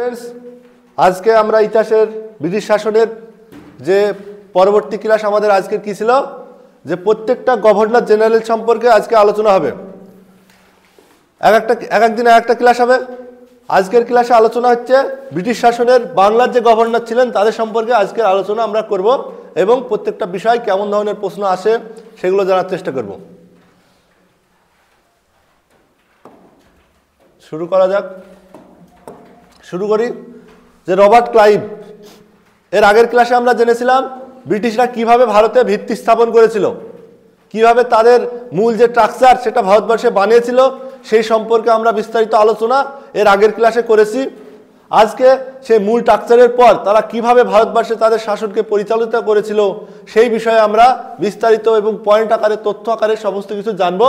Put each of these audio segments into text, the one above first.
Friends आज के আমরা ইতিহাসের ব্রিটিশ শাসনের যে পরবর্তী ক্লাস আমাদের আজকে কি ছিল যে প্রত্যেকটা গভর্নর জেনারেল সম্পর্কে আজকে আলোচনা হবে এক দিন একটা ক্লাস হবে আজকের ক্লাসে আলোচনা হচ্ছে ব্রিটিশ শাসনের বাংলার যে গভর্নর ছিলেন তাদের সম্পর্কে আজকের আলোচনা আমরা করব এবং প্রত্যেকটা বিষয় কেমন ধরনের প্রশ্ন আসে সেগুলো জানার চেষ্টা করব শুরু করা যাক শুরু করি যে রবার্ট ক্লাইভ এর আগের ক্লাসে আমরা জেনেছিলাম ব্রিটিশরা কিভাবে ভারতে ভিত্তি স্থাপন করেছিল কিভাবে তাদের মূল যে স্ট্রাকচার সেটা ভারতবর্ষে বানিয়েছিল সেই সম্পর্কে আমরা বিস্তারিত আলোচনা এর আগের ক্লাসে করেছি আজকে সেই মূল স্ট্রাকচারের পর তারা কিভাবে ভারতবর্ষে তাদের শাসনকে পরিচালিত করেছিল সেই বিষয়ে আমরা বিস্তারিত এবং পয়েন্ট আকারে তথ্য আকারে সমস্ত কিছু জানবো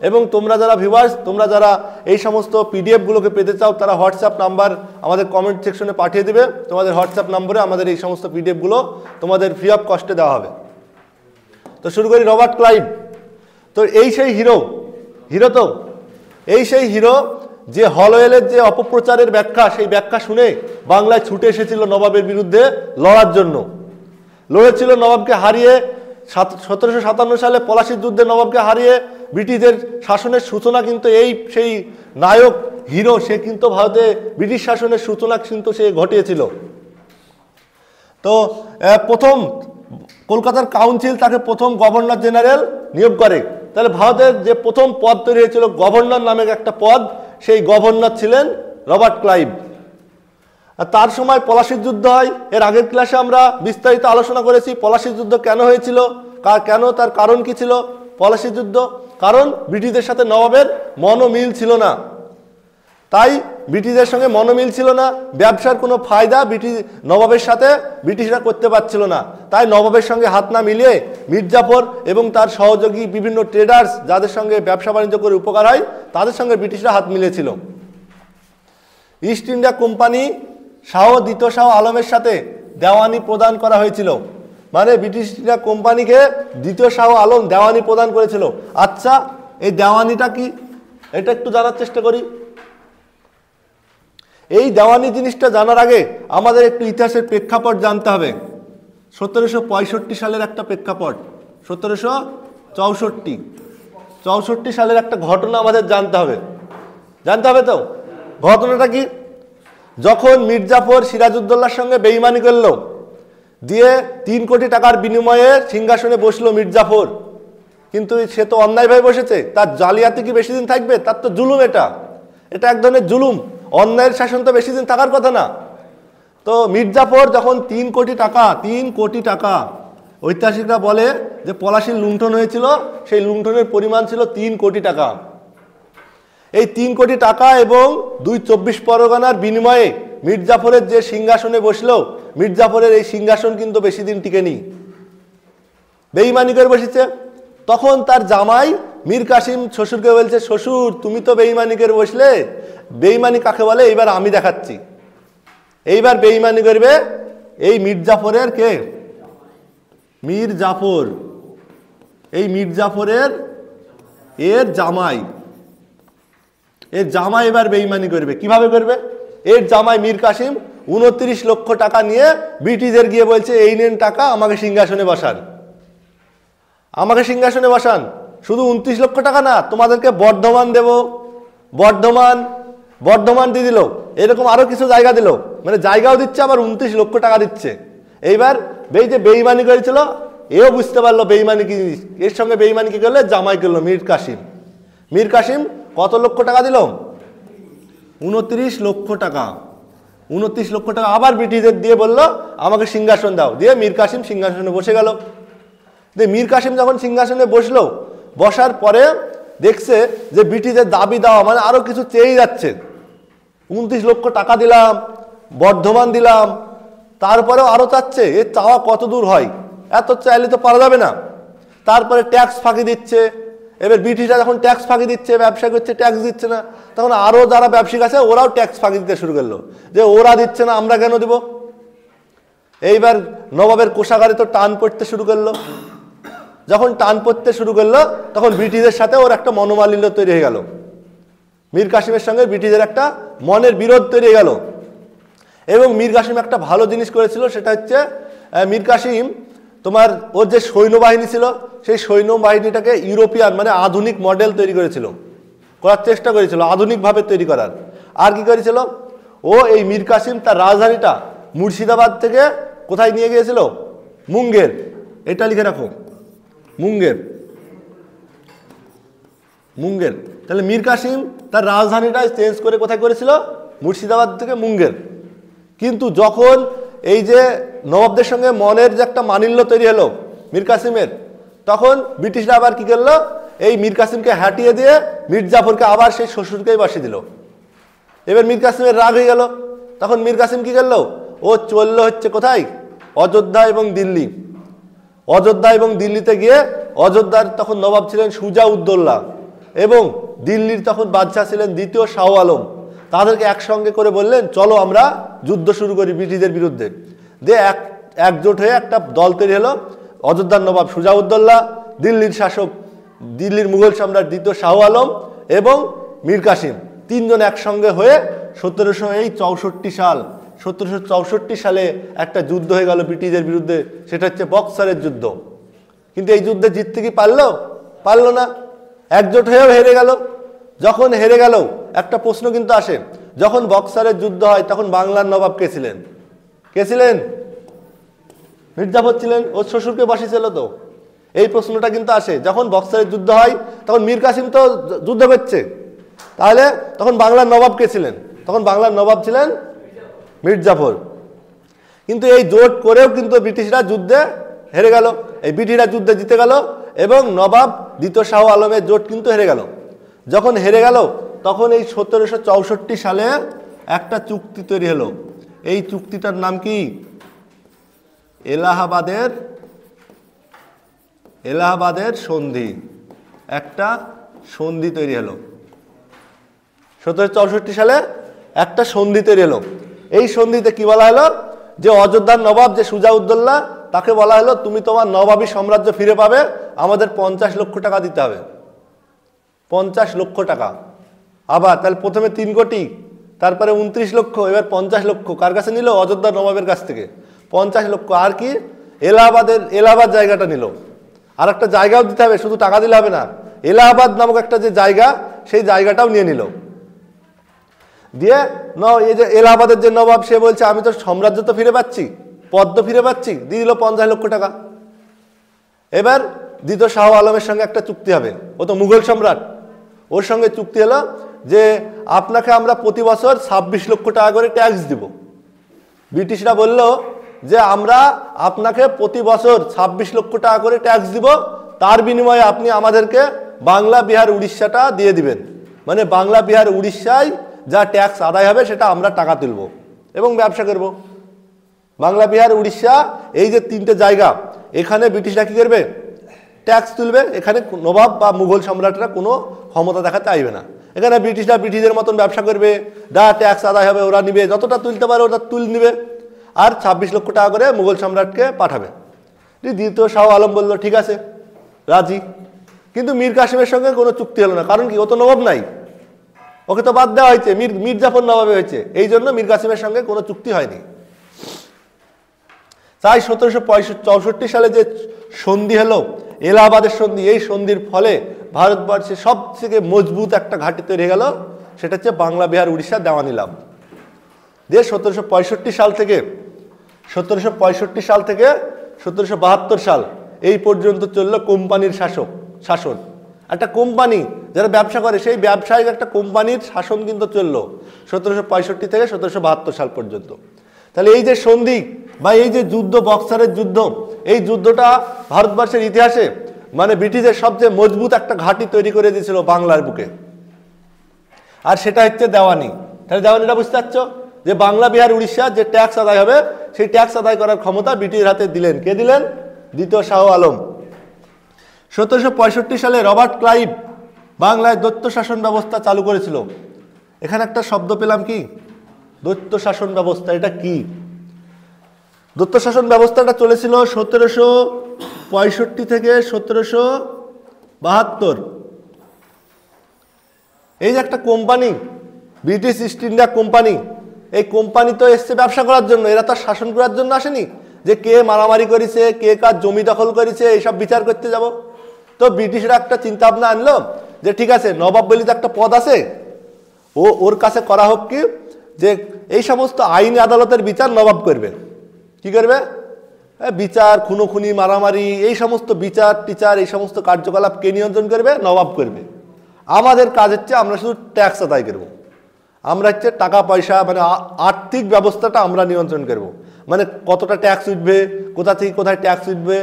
এবং তোমরা যারা ভিউয়ার্স তোমরা যারা এই সমস্ত পিডিএফ গুলোকে পেতে চাও তারা হোয়াটসঅ্যাপ নাম্বার আমাদের কমেন্ট সেকশনে পাঠিয়ে দিবে তোমাদের হোয়াটসঅ্যাপ নম্বরে আমাদের এই সমস্ত পিডিএফ গুলো তোমাদের ফ্রি অফ কস্টে দেওয়া হবে তো শুরু করি রবার্ট ক্লাইভ তো এই সেই হিরো তো এই সেই হিরো যে হলওয়েলের যে অপপ্রচারের ব্যাখ্যা সেই ব্যাখ্যা শুনে বাংলায় ছুটে এসেছিল নবাবের বিরুদ্ধে লড়ার জন্য লড়েছিল নবাবকে হারিয়ে 1757 সালে পলাশীর যুদ্ধে নবাবকে হারিয়ে ব্রিটিশদের শাসনের সূচনা কিন্তু এই সেই নায়ক হিরো সে কিন্তু ভারতে ব্রিটিশ শাসনের সূচনা কিন্তু সে ঘটিয়েছিল তো প্রথম কলকাতার কাউন্সিল তাকে প্রথম গভর্নর জেনারেল নিয়োগ করে তাহলে ভারতের যে প্রথম পদ তৈরি হয়েছিল গভর্নর নামে একটা পদ সেই গভর্নর ছিলেন রবার্ট ক্লাইভ আর তার সময় পলাশীর যুদ্ধ হয় এর আগের ক্লাসে আমরা বিস্তারিত আলোচনা করেছি পলাশীর যুদ্ধ কেন হয়েছিল কেন তার কারণ কি ছিল পলাশীর যুদ্ধ কারণ ব্রিটিশদের সাথে নবাবের মনোমিল ছিল না তাই ব্রিটিশদের সঙ্গে মনোমিল ছিল না ব্যবসার কোনো ফায়দা নবাবের সাথে ব্রিটিশরা করতে পারছিল না তাই নবাবের সঙ্গে হাত না মিলিয়ে মির্জাফর এবং তার সহযোগী বিভিন্ন ট্রেডার্স যাদের সঙ্গে ব্যবসা বাণিজ্য করে উপকার হয় তাদের সঙ্গে ব্রিটিশরা হাত মিলিয়েছিল ইস্ট ইন্ডিয়া কোম্পানি দ্বিতীয় শাহ আলমের সাথে দেওয়ানি প্রদান করা হয়েছিল মানে ব্রিটিশ ইন্ডিয়া কোম্পানিকে দ্বিতীয় শাহ আলম দেওয়ানি প্রদান করেছিল আচ্ছা এই দেওয়ানিটা কি এটা একটু জানার চেষ্টা করি এই দেওয়ানি জিনিসটা জানার আগে আমাদের একটু ইতিহাসের প্রেক্ষাপট জানতে হবে 1765 সালের একটা প্রেক্ষাপট 1764 সালের একটা ঘটনা আমাদের জানতে হবে তো ঘটনাটা কি যখন মির্জাফর সিরাজউদ্দৌলার সঙ্গে বেঈমানি করলো দিয়ে 3 কোটি টাকার বিনিময়ে সিংহাসনে বসলো মির্জাফর কিন্তু সে তো অন্যায়ভাবে বসেছে তার জালিয়াতি কি বেশি দিন থাকবে তার তো জুলুম এটা এক ধরনের জুলুম অন্যায়ের শাসন তো বেশি দিন থাকার কথা না তো মির্জাফর যখন 3 কোটি টাকা ঐতিহাসিকরা বলে যে পলাশীর লুণ্ঠন হয়েছিল সেই লুণ্ঠনের পরিমাণ ছিল 3 কোটি টাকা এই 3 কোটি টাকা এবং 24 পরগনার বিনিময়ে মির্জাফরের যে সিংহাসনে বসলো মির্জাফরের এই সিংহাসন কিন্তু বেশি দিন টিকেনি বেঈমানি করে বসেছে তখন তার জামাই মীর কাসিম শ্বশুরকে বলছে শ্বশুর তুমি তো বেঈমানি করে বসলে বেঈমানি কাকে বলে এইবার আমি দেখাচ্ছি এইবার বেঈমানি করবে এই মির্জাফরের কে মির্জাফর এই মির্জাফরের এর জামাই এবার বেঈমানি করবে কিভাবে করবে এর জামাই মীর কাসিম 29 লক্ষ টাকা নিয়ে ব্রিটিশদের গিয়ে বলছে এই নেন টাকা আমাকে সিংহাসনে বসান শুধু 29 লক্ষ টাকা না তোমাদেরকে বর্ধমান দেব বর্ধমান দিয়ে দিল এরকম আরো কিছু জায়গা দিল মানে জায়গাও দিচ্ছে আবার 29 লক্ষ টাকা দিচ্ছে এইবার যে বেঈমানি করেছিল এও বুঝতে পারলো বেঈমানি কি জিনিস এর সঙ্গে বেঈমানি কি করলে জামাই করলো মীর কাসিম কত লক্ষ টাকা দিল 29 লক্ষ টাকা আবার ব্রিটিশদের দিয়ে বললো আমাকে সিংহাসন দাও দিয়ে মীর কাসিম সিংহাসনে বসে গেল মীর কাসিম যখন সিংহাসনে বসার পরে দেখছে যে ব্রিটিশদের দাবি দেওয়া মানে আরো কিছু চেয়ে যাচ্ছে 29 লক্ষ টাকা দিলাম বর্ধমান দিলাম তারপরেও আরো চাচ্ছে এর চাওয়া কত দূর হয় এত চাইলে তো পারা যাবে না তারপরে ট্যাক্স ফাঁকি দিচ্ছে এবার ব্রিটিশরা যখন ট্যাক্স ফাঁকি দিচ্ছে ব্যবসা করছে ট্যাক্স দিচ্ছে না তখন আরো যারা ব্যবসায়িক আছে ওরাও ট্যাক্স ফাঁকি দিতে শুরু করলো যে ওরা দিচ্ছে না আমরা কেন দিব এইবার নবাবের কোষাগারে তো টান পড়তে শুরু করলো যখন টান পড়তে শুরু করলো তখন ব্রিটিশদের সাথে ওর একটা মনোমালিন্য তৈরি হয়ে গেল। মীর কাসিমের সঙ্গে ব্রিটিশদের একটা মনের বিরোধ তৈরি হয়ে গেল। এবং মীর কাসিম একটা ভালো জিনিস করেছিল, সেটা হচ্ছে মীর কাসিম তোমার ওর যে সৈন্যবাহিনী ছিল সেই সৈন্যবাহিনীটাকে ইউরোপিয়ান মানে আধুনিক মডেল তৈরি করেছিল, করার চেষ্টা করেছিল আধুনিকভাবে তৈরি করার। আর কি করেছিল ও, এই মীর কাসিম তার রাজধানীটা মুর্শিদাবাদ থেকে কোথায় নিয়ে গিয়েছিল, মুঙ্গের। এটা লিখে রাখো, মুঙ্গের। মুঙ্গের। তাহলে মীর কাসিম তার রাজধানীটা চেঞ্জ করে কোথায় করেছিল, মুর্শিদাবাদ থেকে মুঙ্গের। কিন্তু যখন এই যে নবাবদের সঙ্গে মনের যে একটা মানিল্য তৈরি হলো মীর কাসিমের, তখন ব্রিটিশরা আবার কি করলো, এই মীর কাসিমকে হাঁটিয়ে দিয়ে মীর জাফরকে আবার সেই শ্বশুরকেই বসিয়ে দিল। এবার মীর কাসিমের রাগ হয়ে গেল, তখন মীর কাসিম কি করলো, ও চললো হচ্ছে কোথায়, অযোধ্যা এবং দিল্লি। অযোধ্যা এবং দিল্লিতে গিয়ে, অযোধ্যার তখন নবাব ছিলেন সুজা উদ্দৌলা এবং দিল্লির তখন বাদশাহ ছিলেন দ্বিতীয় শাহ আলম। তাদেরকে একসঙ্গে করে বললেন চলো আমরা যুদ্ধ শুরু করি ব্রিটিশদের বিরুদ্ধে। দিয়ে একজোট হয়ে একটা দল তৈরি হলো, অযোধ্যার নবাব সুজা উদ্দৌলা, দিল্লির শাসক দিল্লির মুঘল সম্রাট দ্বিতীয় শাহ আলম এবং মীর কাসিম, তিনজন একসঙ্গে হয়ে 1764 সালে একটা যুদ্ধ হয়ে গেল ব্রিটিশদের বিরুদ্ধে, সেটা হচ্ছে বক্সারের যুদ্ধ। কিন্তু এই যুদ্ধে জিততে কি পারলো না, একজোট হয়েও হেরে গেল। যখন হেরে গেল একটা প্রশ্ন কিন্তু আসে, যখন বক্সারের যুদ্ধ হয় তখন বাংলার নবাব কে ছিলেন, মীর জাফর ছিলেন, ওর শ্বশুরকে বসিয়েছিল। তো এই প্রশ্নটা কিন্তু আসে, যখন বক্সারের যুদ্ধ হয় তখন মীর কাসিম তো যুদ্ধ করছে, তাহলে তখন বাংলার নবাব কে ছিলেন, তখন বাংলার নবাব ছিলেন মীর জাফর। কিন্তু এই জোট করেও কিন্তু ব্রিটিশরা যুদ্ধে হেরে গেল, এই ব্রিটিশরা যুদ্ধে জিতে গেল এবং নবাব দ্বিতীয় শাহ আলমের জোট কিন্তু হেরে গেল। যখন হেরে গেল তখন এই 1764 সালে একটা চুক্তি তৈরি হলো। এই চুক্তিটার নাম কি, এলাহাবাদের সন্ধি। একটা সন্ধি তৈরি হলো 1764 সালে, একটা সন্ধি তৈরি হলো। এই সন্ধিতে কি বলা হলো, যে অযোধ্যার নবাব যে সুজা উদ্দৌলা, তাকে বলা হলো তুমি তোমার নবাবী সাম্রাজ্য ফিরে পাবে, আমাদের 50 লক্ষ টাকা দিতে হবে। 50 লক্ষ টাকা। আবার তাহলে প্রথমে 3 কোটি, তারপরে 29 লক্ষ, এবার 50 লক্ষ। কার কাছে নিল, অযোধ্যার নবাবের কাছ থেকে 50 লক্ষ। আর কি, এলাহাবাদ জায়গাটা নিল। আর একটা জায়গাও দিতে হবে, শুধু টাকা দিলে হবে না, এলাহাবাদ নামক একটা যে জায়গা, সেই জায়গাটাও নিয়ে নিল। দিয়ে এই যে এলাহাবাদের যে নবাব, সে বলছে আমি তো সাম্রাজ্য তো ফিরে পাচ্ছি, পদ তো ফিরে পাচ্ছি, দিয়ে দিল 50 লক্ষ টাকা। এবার দ্বিতীয় শাহ আলমের সঙ্গে একটা চুক্তি হবে, ও তো মুঘল সম্রাট, ওর সঙ্গে চুক্তি হলো যে আপনাকে আমরা প্রতি বছর 26 লক্ষ টাকা করে ট্যাক্স দিব। ব্রিটিশরা বলল যে আমরা আপনাকে প্রতি বছর 26 লক্ষ টাকা করে ট্যাক্স দিব, তার বিনিময়ে আপনি আমাদেরকে বাংলা বিহার উড়িষ্যাটা দিয়ে দিবেন। মানে বাংলা বিহার উড়িষ্যায় যা ট্যাক্স আদায় হবে সেটা আমরা টাকা তুলব এবং ব্যবসা করব। বাংলা বিহার উড়িষ্যা এই যে 3টে জায়গা, এখানে ব্রিটিশরা কী করবে, ট্যাক্স তুলবে। এখানে নবাব বা মুঘল সম্রাটরা কোনো ক্ষমতা দেখাতে চাইবে না। এখানে ব্রিটিশরা ব্রিটিশদের মতন ব্যবসা করবে, যা ট্যাক্স আদায় হবে ওরা নিবে, যতটা তুলতে পারে ওটা নিবে, আর 26 লক্ষ টাকা করে মুঘল সম্রাটকে পাঠাবে। দ্বিতীয় শাহ আলম বলল ঠিক আছে, রাজি। কিন্তু মীর কাসিমের সঙ্গে কোনো চুক্তি হলো না, কারণ কি, ও তো নবাব নাই, ওকে তো বাদ দেওয়া হয়েছে, মীর জাফর নবাবে হয়েছে, এই জন্য মীর কাসিমের সঙ্গে কোনো চুক্তি হয়নি। তাই 1764 সালে যে সন্ধি হলো, এলাহাবাদের সন্ধি, এই সন্ধির ফলে ভারতবর্ষে সবথেকে মজবুত একটা ঘাঁটি তৈরি হয়ে গেল, সেটা হচ্ছে বাংলা বিহার উড়িষ্যা দেওয়ানি লাভ। দিয়ে 1765 সাল থেকে 1772 সাল এই পর্যন্ত চললো কোম্পানির শাসন। একটা কোম্পানি যারা ব্যবসা করে, সেই ব্যবসায়িক একটা কোম্পানির শাসন কিন্তু চললো 1765 থেকে 1772 সাল পর্যন্ত। তাহলে এই যে সন্ধি বা এই যে যুদ্ধ, বক্সারের যুদ্ধ, এই যুদ্ধটা ভারতবর্ষের ইতিহাসে মানে ব্রিটিশের সবচেয়ে মজবুত একটা ঘাঁটি তৈরি করে দিয়েছিল বাংলার বুকে, আর সেটা হচ্ছে দেওয়ানি। তাহলে দেওয়ানিটা বুঝতে পারছো, যে বাংলা বিহার উড়িষ্যা যে ট্যাক্স আদায় হবে, সেই ট্যাক্স আদায় করার ক্ষমতা ব্রিটিশের হাতে দিলেন। কে দিলেন? দ্বিতীয় শাহ আলম। 1765 সালে রবার্ট ক্লাইভ বাংলায় দৈত্য শাসন ব্যবস্থা চালু করেছিল। এখানে একটা শব্দ পেলাম, কি, দৈত্য শাসন ব্যবস্থা। এটা কি? দৈত্য শাসন ব্যবস্থাটা চলেছিল 1765 থেকে 1772। এই যে একটা company, British east India company, এই কোম্পানি তো এসছে ব্যবসা করার জন্য, এরা তো শাসন করার জন্য আসেনি যে কে মারামারি করেছে, কে কার জমি দখল করেছে এইসব বিচার করতে যাব। তো ব্রিটিশরা একটা চিন্তা ভাবনা আনলো যে ঠিক আছে, নবাব বলে তো একটা পদ আছে, ওর কাছে করা হোক কি যে এই সমস্ত আইন আদালতের বিচার নবাব করবে। কি করবে? বিচার, খুনোখুনি, মারামারি, এই সমস্ত বিচার টিচার, এই সমস্ত কার্যকলাপ কে নিয়ন্ত্রণ করবে? নবাব করবে। আমাদের কাজ হচ্ছে আমরা শুধু ট্যাক্স আদায় করব, আমরা হচ্ছে টাকা পয়সা মানে আর্থিক ব্যবস্থাটা আমরা নিয়ন্ত্রণ করব। মানে কতটা ট্যাক্স উঠবে, কোথা থেকে কোথায় ট্যাক্স উঠবে,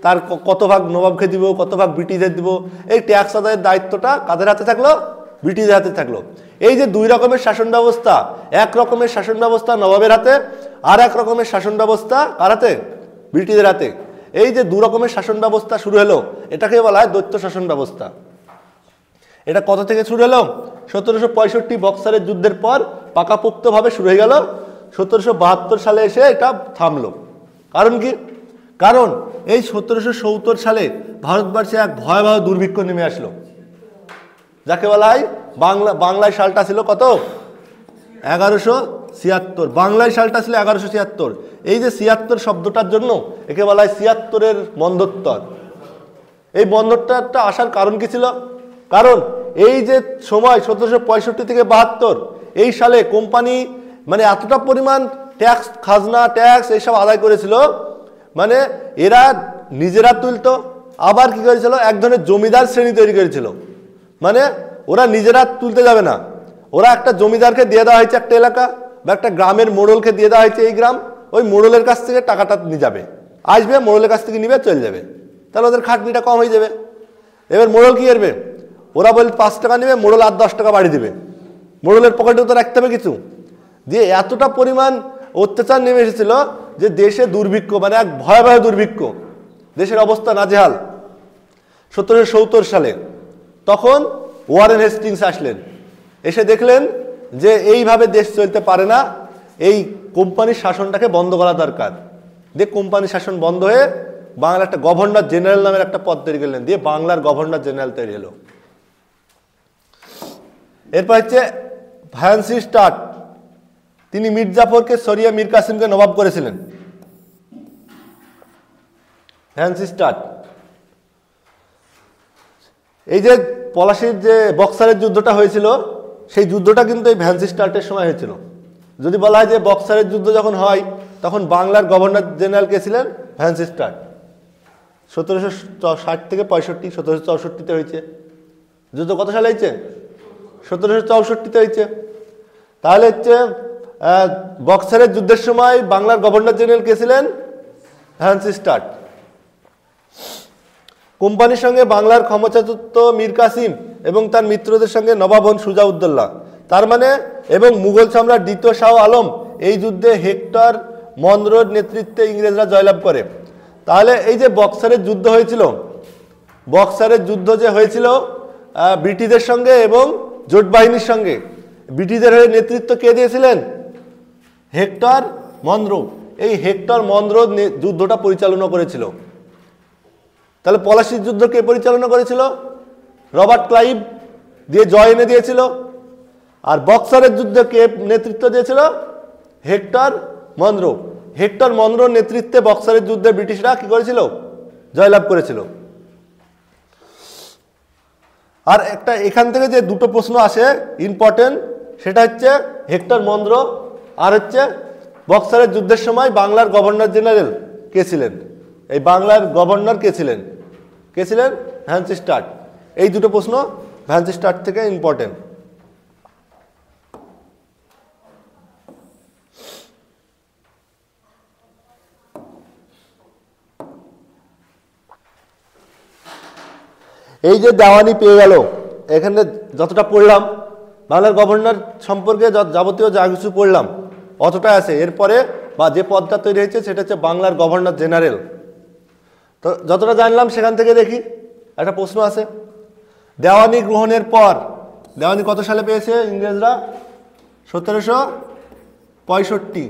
তার কত ভাগ নবাবকে দিব, কত ভাগ ব্রিটিশদের দিব, এই ট্যাক্স আদায়ের দায়িত্বটা কাদের হাতে থাকলো? ব্রিটিশদের হাতে থাকলো। এই যে দুই রকমের শাসন ব্যবস্থা, এক রকমের শাসন ব্যবস্থা নবাবের হাতে, আর এক রকমের শাসন ব্যবস্থা কার হাতে? ব্রিটিশদের হাতে। এই যে দু রকমের শাসন ব্যবস্থা শুরু হলো, এটাকে বলা হয় দ্বৈত শাসন ব্যবস্থা। এটা কত থেকে শুরু হলো? 1765 বক্সারের যুদ্ধের পর পাকাপোক্তভাবে শুরু হয়ে গেল। 1772 সালে এসে এটা থামলো। কারণ কি? কারণ এই 1770 সালে ভারতবর্ষে এক ভয়াবহ দুর্ভিক্ষ নেমে আসলো, যাকে বলা হয় বাংলায় সালটা ছিল কত? 1176। বাংলায় সালটা ছিল 1176। এই যে 76 শব্দটার জন্য একে বলা হয় 76-এর মন্বন্তর। এই মন্বন্তরটা আসার কারণ কি ছিল? কারণ এই যে সময় 1765 থেকে 72 এই সালে কোম্পানি মানে এতটা পরিমাণ ট্যাক্স, খাজনা, ট্যাক্স এইসব আদায় করেছিল, মানে এরা নিজেরা তুলতো, আবার কি করেছিল? এক ধরনের জমিদার শ্রেণী তৈরি করেছিল। মানে ওরা নিজেরা তুলতে যাবে না, ওরা একটা জমিদারকে দিয়ে দেওয়া হয়েছে একটা এলাকা, বা একটা গ্রামের মোড়লকে দিয়ে দেওয়া হয়েছে এই গ্রাম, ওই মোড়লের কাছ থেকে টাকাটা নিয়ে যাবে, আসবে মোড়লের কাছ থেকে নিবে, চলে যাবে। তাহলে ওদের খাটনিটা কম হয়ে যাবে। এবার মোড়ল কি করবে? ওরা বলে 5 টাকা নেবে, মোড়ল আর 10 টাকা বাড়ি দেবে, মোড়লের পকেটেও তো রাখতে হবে কিছু। দিয়ে এতটা পরিমাণ অত্যাচার নেমে এসেছিল যে দেশে দুর্ভিক্ষ, মানে এক ভয়াবহ দুর্ভিক্ষ, দেশের অবস্থা নাজেহাল। 1770 সালে তখন ওয়ারেন হেস্টিংস আসলেন, এসে দেখলেন যে এইভাবে দেশ চলতে পারে না, এই কোম্পানির শাসনটাকে বন্ধ করা দরকার। দিয়ে কোম্পানির শাসন বন্ধ হয়ে বাংলার একটা গভর্নর জেনারেল নামের একটা পদ তৈরি করলেন, দিয়ে বাংলার গভর্নর জেনারেল তৈরি হলো। এরপর হচ্ছে ফ্যান্সি স্টার্ট, তিনি মীর জাফরকে সরিয়ে মীর কাসিমকে নবাব করেছিলেন। ফ্যান্সি স্টার্ট এই যে পলাশির যে বক্সারের যুদ্ধটা হয়েছিল, সেই যুদ্ধটা কিন্তু এই ফ্যান্সি স্টার্টের সময় হয়েছিল। যদি বলা হয় যে বক্সারের যুদ্ধ যখন হয় তখন বাংলার গভর্নর জেনারেল কে ছিলেন? Fancy start. 1760 থেকে 65, 1764-তে হয়েছে। যুদ্ধ কত সালে হয়েছে? 1764-তে হয়েছে। তাহলে হচ্ছে বক্সারের যুদ্ধের সময় বাংলার গভর্নর জেনারেল কে ছিলেন? Fancy start. কোম্পানির সঙ্গে বাংলার ক্ষমতাচ্যুত মীর কাসিম এবং তার মিত্রদের সঙ্গে নবাব হন সুজাউদ্দৌলা। তার মানে এবং মুঘল সম্রাট দ্বিতীয় শাহ আলম এই যুদ্ধে হেক্টর মনরোর নেতৃত্বে ইংরেজরা জয়লাভ করে। তাহলে এই যে বক্সারের যুদ্ধ হয়েছিল, বক্সারের যুদ্ধ যে হয়েছিল ব্রিটিশদের সঙ্গে এবং জোট বাহিনীর সঙ্গে, ব্রিটিশদের হয়ে নেতৃত্ব কে দিয়েছিলেন? Hectare Munro. এই হেক্টর মনরো যুদ্ধটা পরিচালনা করেছিল। তাহলে পলাশির যুদ্ধ কে পরিচালনা করেছিল? রবার্ট ক্লাইভ দিয়ে জয় এনে দিয়েছিল। আর বক্সারের যুদ্ধে কে নেতৃত্ব দিয়েছিল? Hectare Munro. হেক্টর মনরোর নেতৃত্বে বক্সারের যুদ্ধে ব্রিটিশরা কি করেছিল? জয়লাভ করেছিল। আর একটা এখান থেকে যে দুটো প্রশ্ন আসে ইম্পর্টেন্ট, সেটা হচ্ছে হেক্টর মনরো আর হচ্ছে বক্সারের যুদ্ধের সময় বাংলার গভর্নর জেনারেল কে ছিলেন? এই বাংলার গভর্নর কে ছিলেন? কে ছিলেন? Fancy start. এই দুটো প্রশ্ন ফ্যান্সি স্টার্ট থেকে ইম্পর্টেন্ট। এই যে দেওয়ানি পেয়ে গেল, এখানে যতটা পড়লাম বাংলার গভর্নর সম্পর্কে যাবতীয় যা কিছু পড়লাম অতটাই আছে। এরপরে বা যে পদটা তৈরি হয়েছে সেটা হচ্ছে বাংলার গভর্নর জেনারেল। তো যতটা জানলাম সেখান থেকে দেখি একটা প্রশ্ন আছে। দেওয়ানি গ্রহণের পর, দেওয়ানি কত সালে পেয়েছে ইংরেজরা? 1765।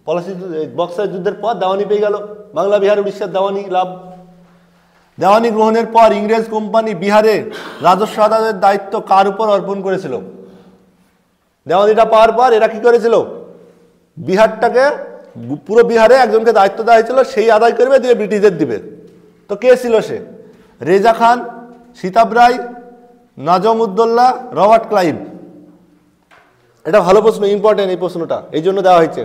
পলাশি বক্সার যুদ্ধের পর দেওয়ানি পেয়ে গেল, বাংলা বিহার উড়িষ্যার দেওয়ানি লাভ। দেওয়ানি গ্রহণের পর ইংরেজ কোম্পানি বিহারে রাজস্ব আদায়ের দায়িত্ব কার উপর অর্পণ করেছিল? দেওয়ানিটা পাওয়ার পর এরা কি করেছিল? বিহারটাকে, পুরো বিহারে একজনকে দায়িত্ব দেওয়া হয়েছিল, সেই আদায় করবে, দিয়ে ব্রিটিশদের দিবে। তো কে ছিল সে? রেজা খান, সীতাব রায়, নাজম উদ্দৌলা, রবার্ট ক্লাইভ। এটা ভালো প্রশ্ন, ইম্পর্টেন্ট এই প্রশ্নটা, এই জন্য দেওয়া হয়েছে।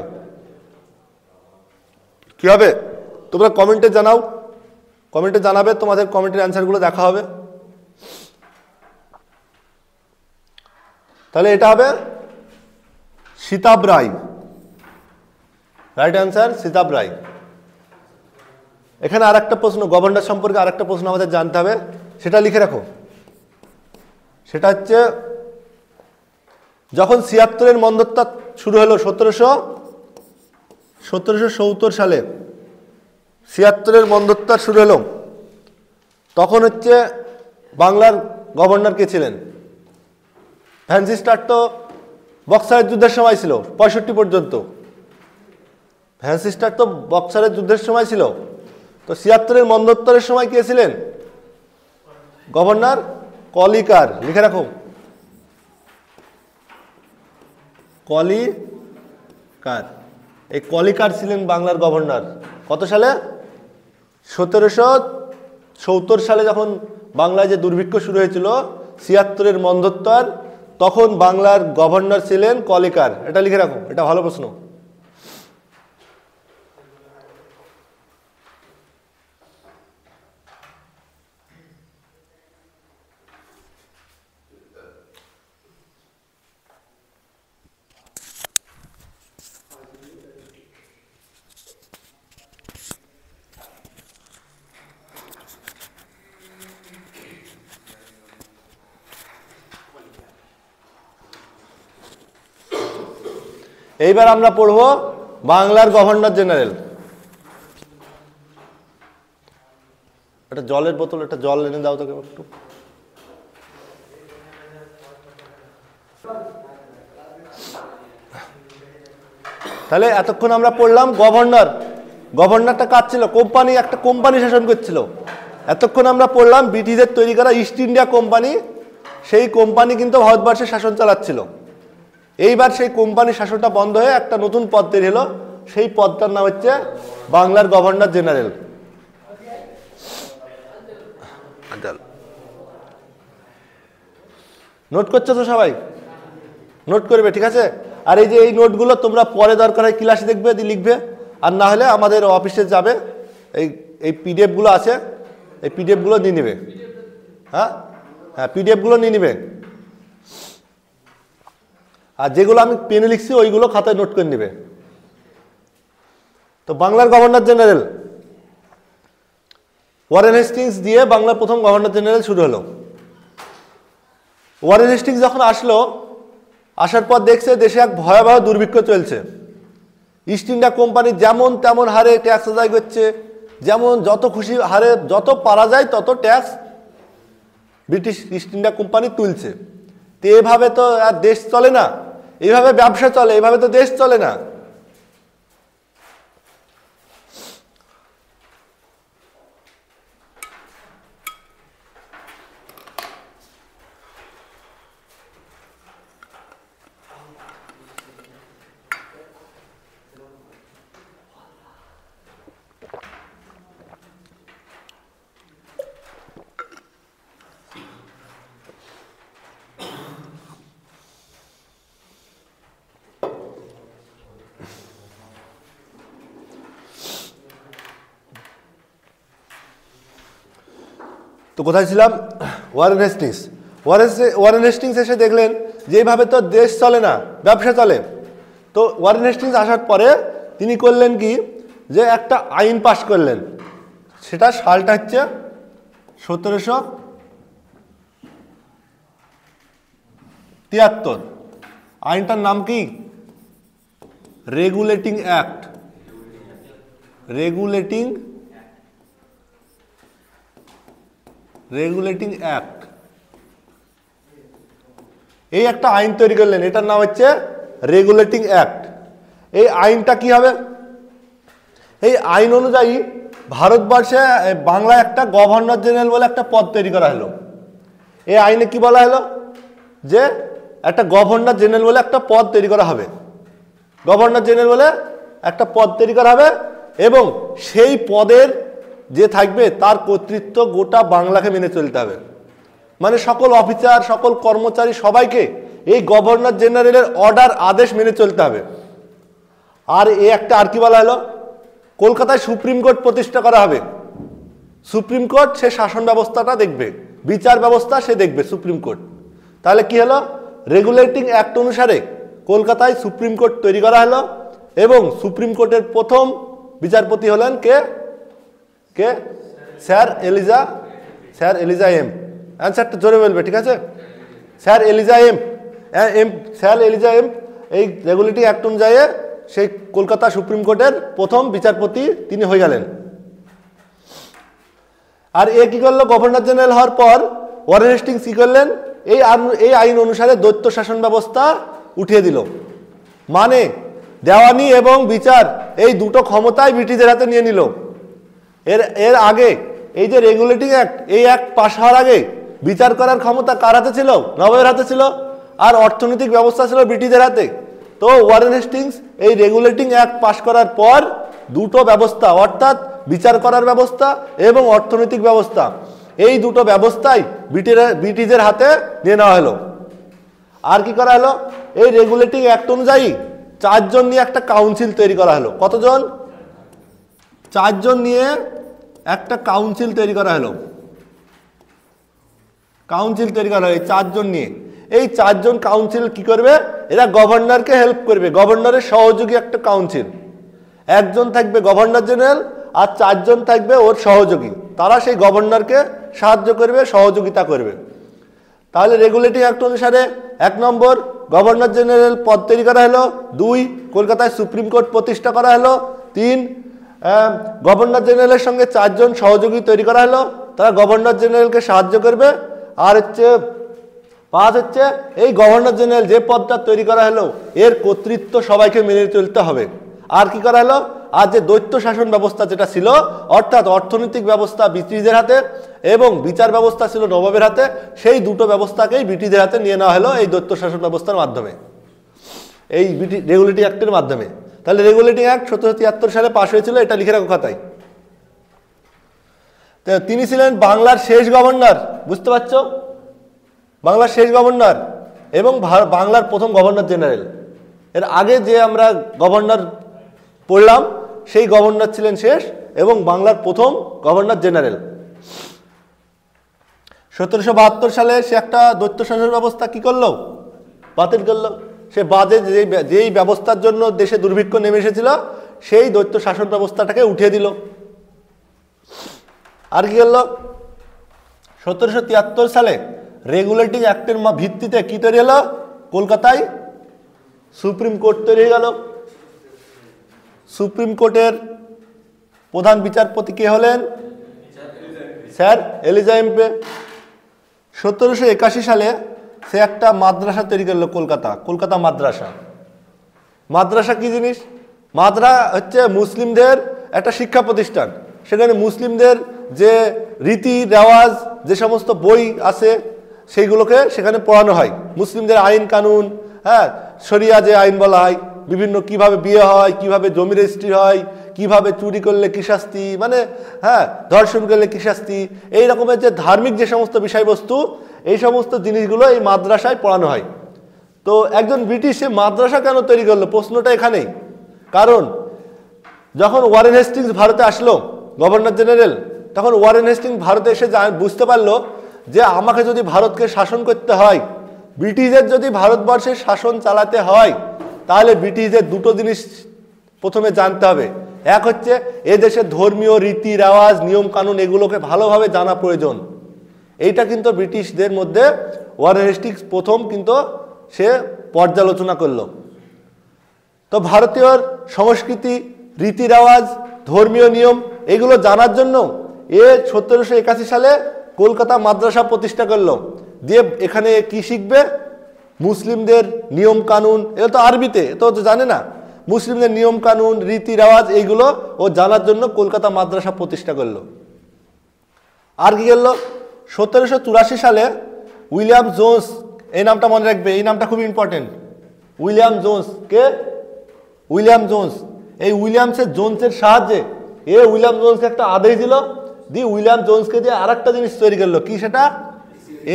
কি হবে তোমরা কমেন্টে জানাও, কমেন্টে জানাবে, তোমাদের কমেন্টের অ্যান্সারগুলো দেখা হবে। তাহলে এটা হবে সীতাব রায়, রাইট অ্যান্সার সীতাব রায়। এখানে আরেকটা প্রশ্ন, গভর্নর সম্পর্কে আরেকটা প্রশ্ন আমাদের জানতে হবে, সেটা লিখে রাখো। সেটা হচ্ছে যখন ৭৬-এর মন্বন্তর শুরু হলো ১৭৭০ সালে, ৭৬-এর মন্বন্তর শুরু হলো, তখন হচ্ছে বাংলার গভর্নর কে ছিলেন? ভ্যান্সিস্টার তো বক্সারের যুদ্ধের সময় ছিল ৬৫ পর্যন্ত, ভ্যান্সিস্টার তো বক্সারের যুদ্ধের সময় ছিল। তো ৭৬-এর মন্বন্তরের সময় কে ছিলেন গভর্নর? কলিকার, লিখে রাখো, কলিকার। এই কলিকার ছিলেন বাংলার গভর্নর। কত সালে? ১৭৭০ সালে যখন বাংলায় যে দুর্ভিক্ষ শুরু হয়েছিল, ৭৬-এর মন্বন্তর, তখন বাংলার গভর্নর ছিলেন কলিকার। এটা লিখে রাখো, এটা ভালো প্রশ্ন। এইবার আমরা পড়ব বাংলার গভর্নর জেনারেল। একটা জলের বোতল, একটা জল এনে দাও তোকে একটু। তাহলে এতক্ষণ আমরা পড়লাম গভর্নর। গভর্নরটা কাজ ছিল? কোম্পানি, একটা কোম্পানি শাসন করছিল। এতক্ষণ আমরা পড়লাম ব্রিটিশদের তৈরি করা ইস্ট ইন্ডিয়া কোম্পানি, সেই কোম্পানি কিন্তু ভারতবর্ষে শাসন চালাচ্ছিল। এইবার সেই কোম্পানি শাসনটা বন্ধ হয়ে একটা নতুন পদ তৈরি হলো, সেই পদটার নাম হচ্ছে বাংলার গভর্নর জেনারেল। নোট করছো তো সবাই? নোট করবে, ঠিক আছে? আর এই যে এই নোটগুলো তোমরা পরে দরকার হয় ক্লাসে দেখবে, লিখবে, আর না হলে আমাদের অফিসে যাবে, এই পিডিএফগুলো আছে, এই পিডিএফগুলো নিয়ে নেবে। হ্যাঁ হ্যাঁ, পিডিএফগুলো নিয়ে নেবে। আর যেগুলো আমি পেনে লিখছি ওইগুলো খাতায় নোট করে নেবে। তো বাংলার গভর্নর জেনারেল, ওয়ারেন হেস্টিংস দিয়ে বাংলার প্রথম গভর্নর জেনারেল শুরু হলো। ওয়ারেন হেস্টিংস যখন আসলো, আসার পর দেখছে দেশে এক ভয়াবহ দুর্ভিক্ষ চলছে। ইস্ট ইন্ডিয়া কোম্পানি যেমন তেমন হারে ট্যাক্স আদায় করছে, যেমন যত খুশি হারে যত পারা যায় তত tax British east India company তুলছে। তো এভাবে তো আর দেশ চলে না, এইভাবে ব্যবসা চলে, এইভাবে তো দেশ চলে না। তো কোথায় ছিলাম? Warren Hastings. ওয়ারেন হেস্টিংস এসে দেখলেন যে এইভাবে তো দেশ চলে না, ব্যবসা চলে। তো ওয়ারেন হেস্টিংস আসার পরে তিনি করলেন কি, যে একটা আইন পাশ করলেন। সেটা সালটা হচ্ছে ১৭৭৩। আইনটার নাম কি? Regulating act. Regulating act. এই একটা আইন তৈরি করলেন, এটার নাম হচ্ছে রেগুলেটিং অ্যাক্ট। এই আইনটা কি হবে? এই আইন অনুযায়ী ভারতবর্ষে বাংলায় একটা গভর্নর জেনারেল বলে একটা পদ তৈরি করা হলো। এই আইনে কি বলা হলো? যে একটা গভর্নর জেনারেল বলে একটা পদ তৈরি করা হবে। গভর্নর জেনারেল বলে একটা পদ তৈরি করা হবে এবং সেই পদের যে থাকবে তার কর্তৃত্ব গোটা বাংলাকে মেনে চলতে হবে। মানে সকল অফিসার সকল কর্মচারী সবাইকে এই গভর্নর জেনারেলের অর্ডার আদেশ মেনে চলতে হবে। আর আর কি বলা হলো, কলকাতায় সুপ্রিম কোর্ট প্রতিষ্ঠা করা হবে। সুপ্রিম কোর্ট সে শাসন ব্যবস্থাটা দেখবে, বিচার ব্যবস্থা সে দেখবে সুপ্রিম কোর্ট। তাহলে কি হলো, রেগুলেটিং অ্যাক্ট অনুসারে কলকাতায় সুপ্রিম কোর্ট তৈরি করা হলো এবং সুপ্রিম কোর্টের প্রথম বিচারপতি হলেন কে কে স্যার এলিজা এম। অ্যান্সারটা জোরে বলবে, ঠিক আছে? Sir Elijah Impey. এই রেগুলেটিং অ্যাক্ট অনুযায়ী সেই কলকাতা সুপ্রিম কোর্টের প্রথম বিচারপতি তিনি হয়ে গেলেন। আর কি করলো, গভর্নর জেনারেল হওয়ার পর ওয়ারেন হেস্টিংস কি করলেন, এই আইন অনুসারে দ্বৈত শাসন ব্যবস্থা উঠিয়ে দিল। মানে দেওয়ানি এবং বিচার এই দুটো ক্ষমতায় ব্রিটিশদের হাতে নিয়ে নিল। এর আগে এই যে রেগুলেটিং অ্যাক্ট, এই অ্যাক্ট পাশ হওয়ার আগে বিচার করার ক্ষমতা কার হাতে ছিল? নবাবের হাতে ছিল। আর অর্থনৈতিক ব্যবস্থা ছিল ব্রিটিশদের হাতে। তো ওয়ারেন হেস্টিংস এই রেগুলেটিং অ্যাক্ট পাশ করার পর দুটো ব্যবস্থা, অর্থাৎ বিচার করার ব্যবস্থা এবং অর্থনৈতিক ব্যবস্থা, এই দুটো ব্যবস্থাই ব্রিটিশদের হাতে নিয়ে নেওয়া হলো। আর কি করা হলো, এই রেগুলেটিং অ্যাক্ট অনুযায়ী 4 জন নিয়ে একটা কাউন্সিল তৈরি করা হলো। কতজন? 4 জন নিয়ে একটা কাউন্সিল তৈরি করা হলো। কাউন্সিল তৈরি করা হয় 4 জন নিয়ে। এই 4 জন কাউন্সিল কি করবে, এরা গভর্নরকে হেল্প করবে। গভর্নরের সহযোগী একটা কাউন্সিল, একজন থাকবে গভর্নর জেনারেল আর 4 জন থাকবে ওর সহযোগী। তারা সেই গভর্নরকে সাহায্য করবে, সহযোগিতা করবে। তাহলে রেগুলেটিং অ্যাক্ট অনুসারে 1 নম্বর গভর্নর জেনারেল পদ তৈরি করা হলো। 2 কলকাতায় সুপ্রিম কোর্ট প্রতিষ্ঠা করা হলো। 3 গভর্নর জেনারেলের সঙ্গে 4 জন সহযোগী তৈরি করা হলো, তারা গভর্নর জেনারেলকে সাহায্য করবে। আর 5 হচ্ছে এই গভর্নর জেনারেল যে পদটা তৈরি করা হলো এর কর্তৃত্ব সবাইকে মেনে চলতে হবে। আর কি করা হলো, আর যে দ্বৈত শাসন ব্যবস্থা যেটা ছিল, অর্থাৎ অর্থনৈতিক ব্যবস্থা ব্রিটিশদের হাতে এবং বিচার ব্যবস্থা ছিল নবাবের হাতে, সেই দুটো ব্যবস্থাকেই ব্রিটিশদের হাতে নিয়ে নেওয়া হলো এই দ্বৈত শাসন ব্যবস্থার মাধ্যমে, এই রেগুলেটিং অ্যাক্টের মাধ্যমে। তাহলে রেগুলেটিং অ্যাক্ট 1773 সালে পাশ হয়েছিল, এটা লিখে রাখো খাতায়। তো তিনি ছিলেন বাংলার শেষ গভর্নর, বুঝতে পারছো? বাংলার শেষ গভর্নর এবং বাংলার প্রথম গভর্নর জেনারেল। এর আগে যে আমরা গভর্নর পড়লাম সেই গভর্নর ছিলেন শেষ এবং বাংলার প্রথম গভর্নর জেনারেল। 1772 সালে সে একটা দ্বৈত শাসন ব্যবস্থা কি করলো, বাতিল করলো। সে বাদে যেই ব্যবস্থার জন্য দেশে দুর্ভিক্ষ নেমে এসেছিল সেই দ্বৈত শাসন ব্যবস্থাটাকে উঠিয়ে দিল। আর কি করলো, 1773 সালে রেগুলেটিং অ্যাক্টের ভিত্তিতে কি তৈরি হলো, কলকাতায় সুপ্রিম কোর্ট তৈরি হয়ে গেল। সুপ্রিম কোর্টের প্রধান বিচারপতি কে হলেন? Sir Eliza এমপে। 1781 সালে সে একটা মাদ্রাসা তৈরি করলো, কলকাতা মাদ্রাসা। মাদ্রাসা কি জিনিস? হচ্ছে মুসলিমদের একটা শিক্ষা প্রতিষ্ঠান। সেখানে মুসলিমদের যে রীতি রেওয়াজ, যে সমস্ত বই আছে সেইগুলোকে সেখানে পড়ানো হয়। মুসলিমদের আইন কানুন, হ্যাঁ, শরিয়া যে আইন বলা হয়, বিভিন্ন কিভাবে বিয়ে হয়, কিভাবে জমি রেজিস্ট্রি হয়, কিভাবে চুরি করলে কি শাস্তি, মানে হ্যাঁ ধর্ষণ করলে কি শাস্তি, এই রকমের যে ধার্মিক যে সমস্ত বিষয়বস্তু, এই সমস্ত জিনিসগুলো এই মাদ্রাসায় পড়ানো হয়। তো একজন ব্রিটিশ সে মাদ্রাসা কেন তৈরি করলো, প্রশ্নটা এখানেই। কারণ যখন ওয়ারেন হেস্টিংস ভারতে আসলো গভর্নর জেনারেল, তখন ওয়ারেন হেস্টিংস ভারতে এসে বুঝতে পারলো যে আমাকে যদি ভারতকে শাসন করতে হয়, ব্রিটিশদের যদি ভারতবর্ষের শাসন চালাতে হয়, তাহলে ব্রিটিশদের দুটো জিনিস প্রথমে জানতে হবে। এক হচ্ছে এদেশের ধর্মীয় রীতি রেওয়াজ নিয়ম কানুন এগুলোকে ভালোভাবে জানা প্রয়োজন। এইটা কিন্তু ব্রিটিশদের মধ্যে ওয়ারেন হেস্টিংস প্রথম কিন্তু সে পর্যালোচনা করলো। তো ভারতীয় সংস্কৃতি রীতি রেওয়াজ ধর্মীয় নিয়ম এগুলো জানার জন্য 1781 সালে কলকাতা মাদ্রাসা প্রতিষ্ঠা করলো। দিয়ে এখানে কি শিখবে, মুসলিমদের নিয়ম কানুন, এগুলো তো আরবিতে, তো জানে না, মুসলিমদের নিয়ম কানুন রীতি রেওয়াজ এইগুলো ও জানার জন্য কলকাতা মাদ্রাসা প্রতিষ্ঠা করলো। আর কি করলো, 1784 সালে উইলিয়াম জোন্স, এই নামটা মনে রাখবে, এই নামটা খুব ইম্পর্টেন্ট। উইলিয়াম জোন্স কে? William Jones. এই জোন্সের সাহায্যে উইলিয়াম জোন্সকে একটা আদেশ দিল, দিয়ে উইলিয়াম জোন্সকে দিয়ে আর একটা জিনিস তৈরি করলো, কি সেটা?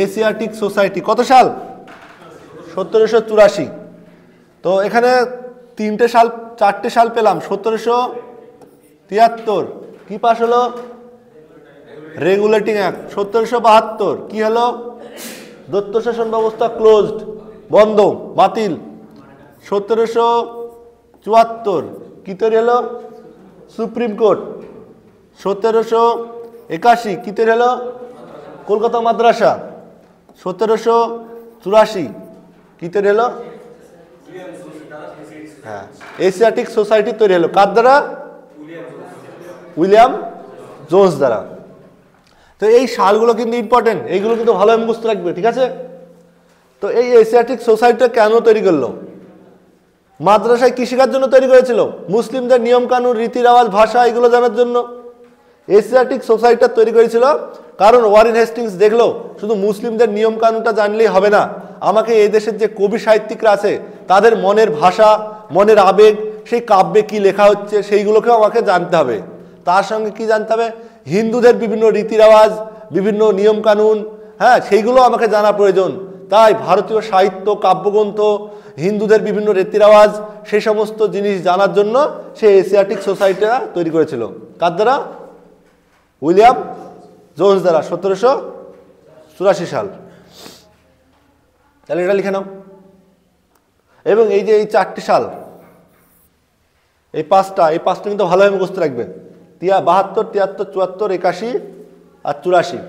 Asiatic society. কত সাল? 1784। তো এখানে 4টে সাল পেলাম। 1773 কি পাস হলো? Regulating act. 1772 কি হলো? দত্ত শাসন ব্যবস্থা ক্লোজড, বন্ধ, বাতিল। 1774 কি তৈরি হলো? Supreme court. 1781 কি তৈরি হলো? কলকাতা মাদ্রাসা। 1784 কি তৈরি হলো? হ্যাঁ, এশিয়াটিক সোসাইটি তৈরি হলো কার দ্বারা? উইলিয়াম জোন্স দ্বারা। তো এই সালগুলো কিন্তু ইম্পর্টেন্ট, এইগুলো কিন্তু ভালোভাবে মুখস্থ রাখবে, ঠিক আছে? তো এই এশিয়াটিক সোসাইটিটা কেন তৈরি করলো? মাদ্রাসায় কি শেখার জন্য তৈরি করেছিল? মুসলিমদের নিয়ম কানুন, রীতি রেওয়াজ, ভাষা, এগুলো জানার জন্য এশিয়াটিক সোসাইটিটা তৈরি করেছিল। কারণ ওয়ারেন হেস্টিংস দেখলো শুধু মুসলিমদের নিয়ম কানুনটা জানলেই হবে না, আমাকে এই দেশের যে কবি সাহিত্যিকরা আছে তাদের মনের ভাষা, মনের আবেগ, সেই কাব্যে কি লেখা হচ্ছে সেইগুলোকেও আমাকে জানতে হবে। তার সঙ্গে কি জানতে হবে? হিন্দুদের বিভিন্ন রীতি রেওয়াজ, বিভিন্ন নিয়ম কানুন, হ্যাঁ, সেইগুলো আমাকে জানা প্রয়োজন। তাই ভারতীয় সাহিত্য, কাব্যগ্রন্থ, হিন্দুদের বিভিন্ন রীতি রেওয়াজ, সেই সমস্ত জিনিস জানার জন্য সে এশিয়াটিক সোসাইটিটা তৈরি করেছিল। কার দ্বারা? উইলিয়াম জোন্স দ্বারা, 1784 সাল। তাহলে এটা লিখে নাও। এবং এই যে এই 4টি সাল, এই পাঁচটা কিন্তু ভালোভাবে মুখস্থ রাখবে। 72, 73, 74, 81 আর 84।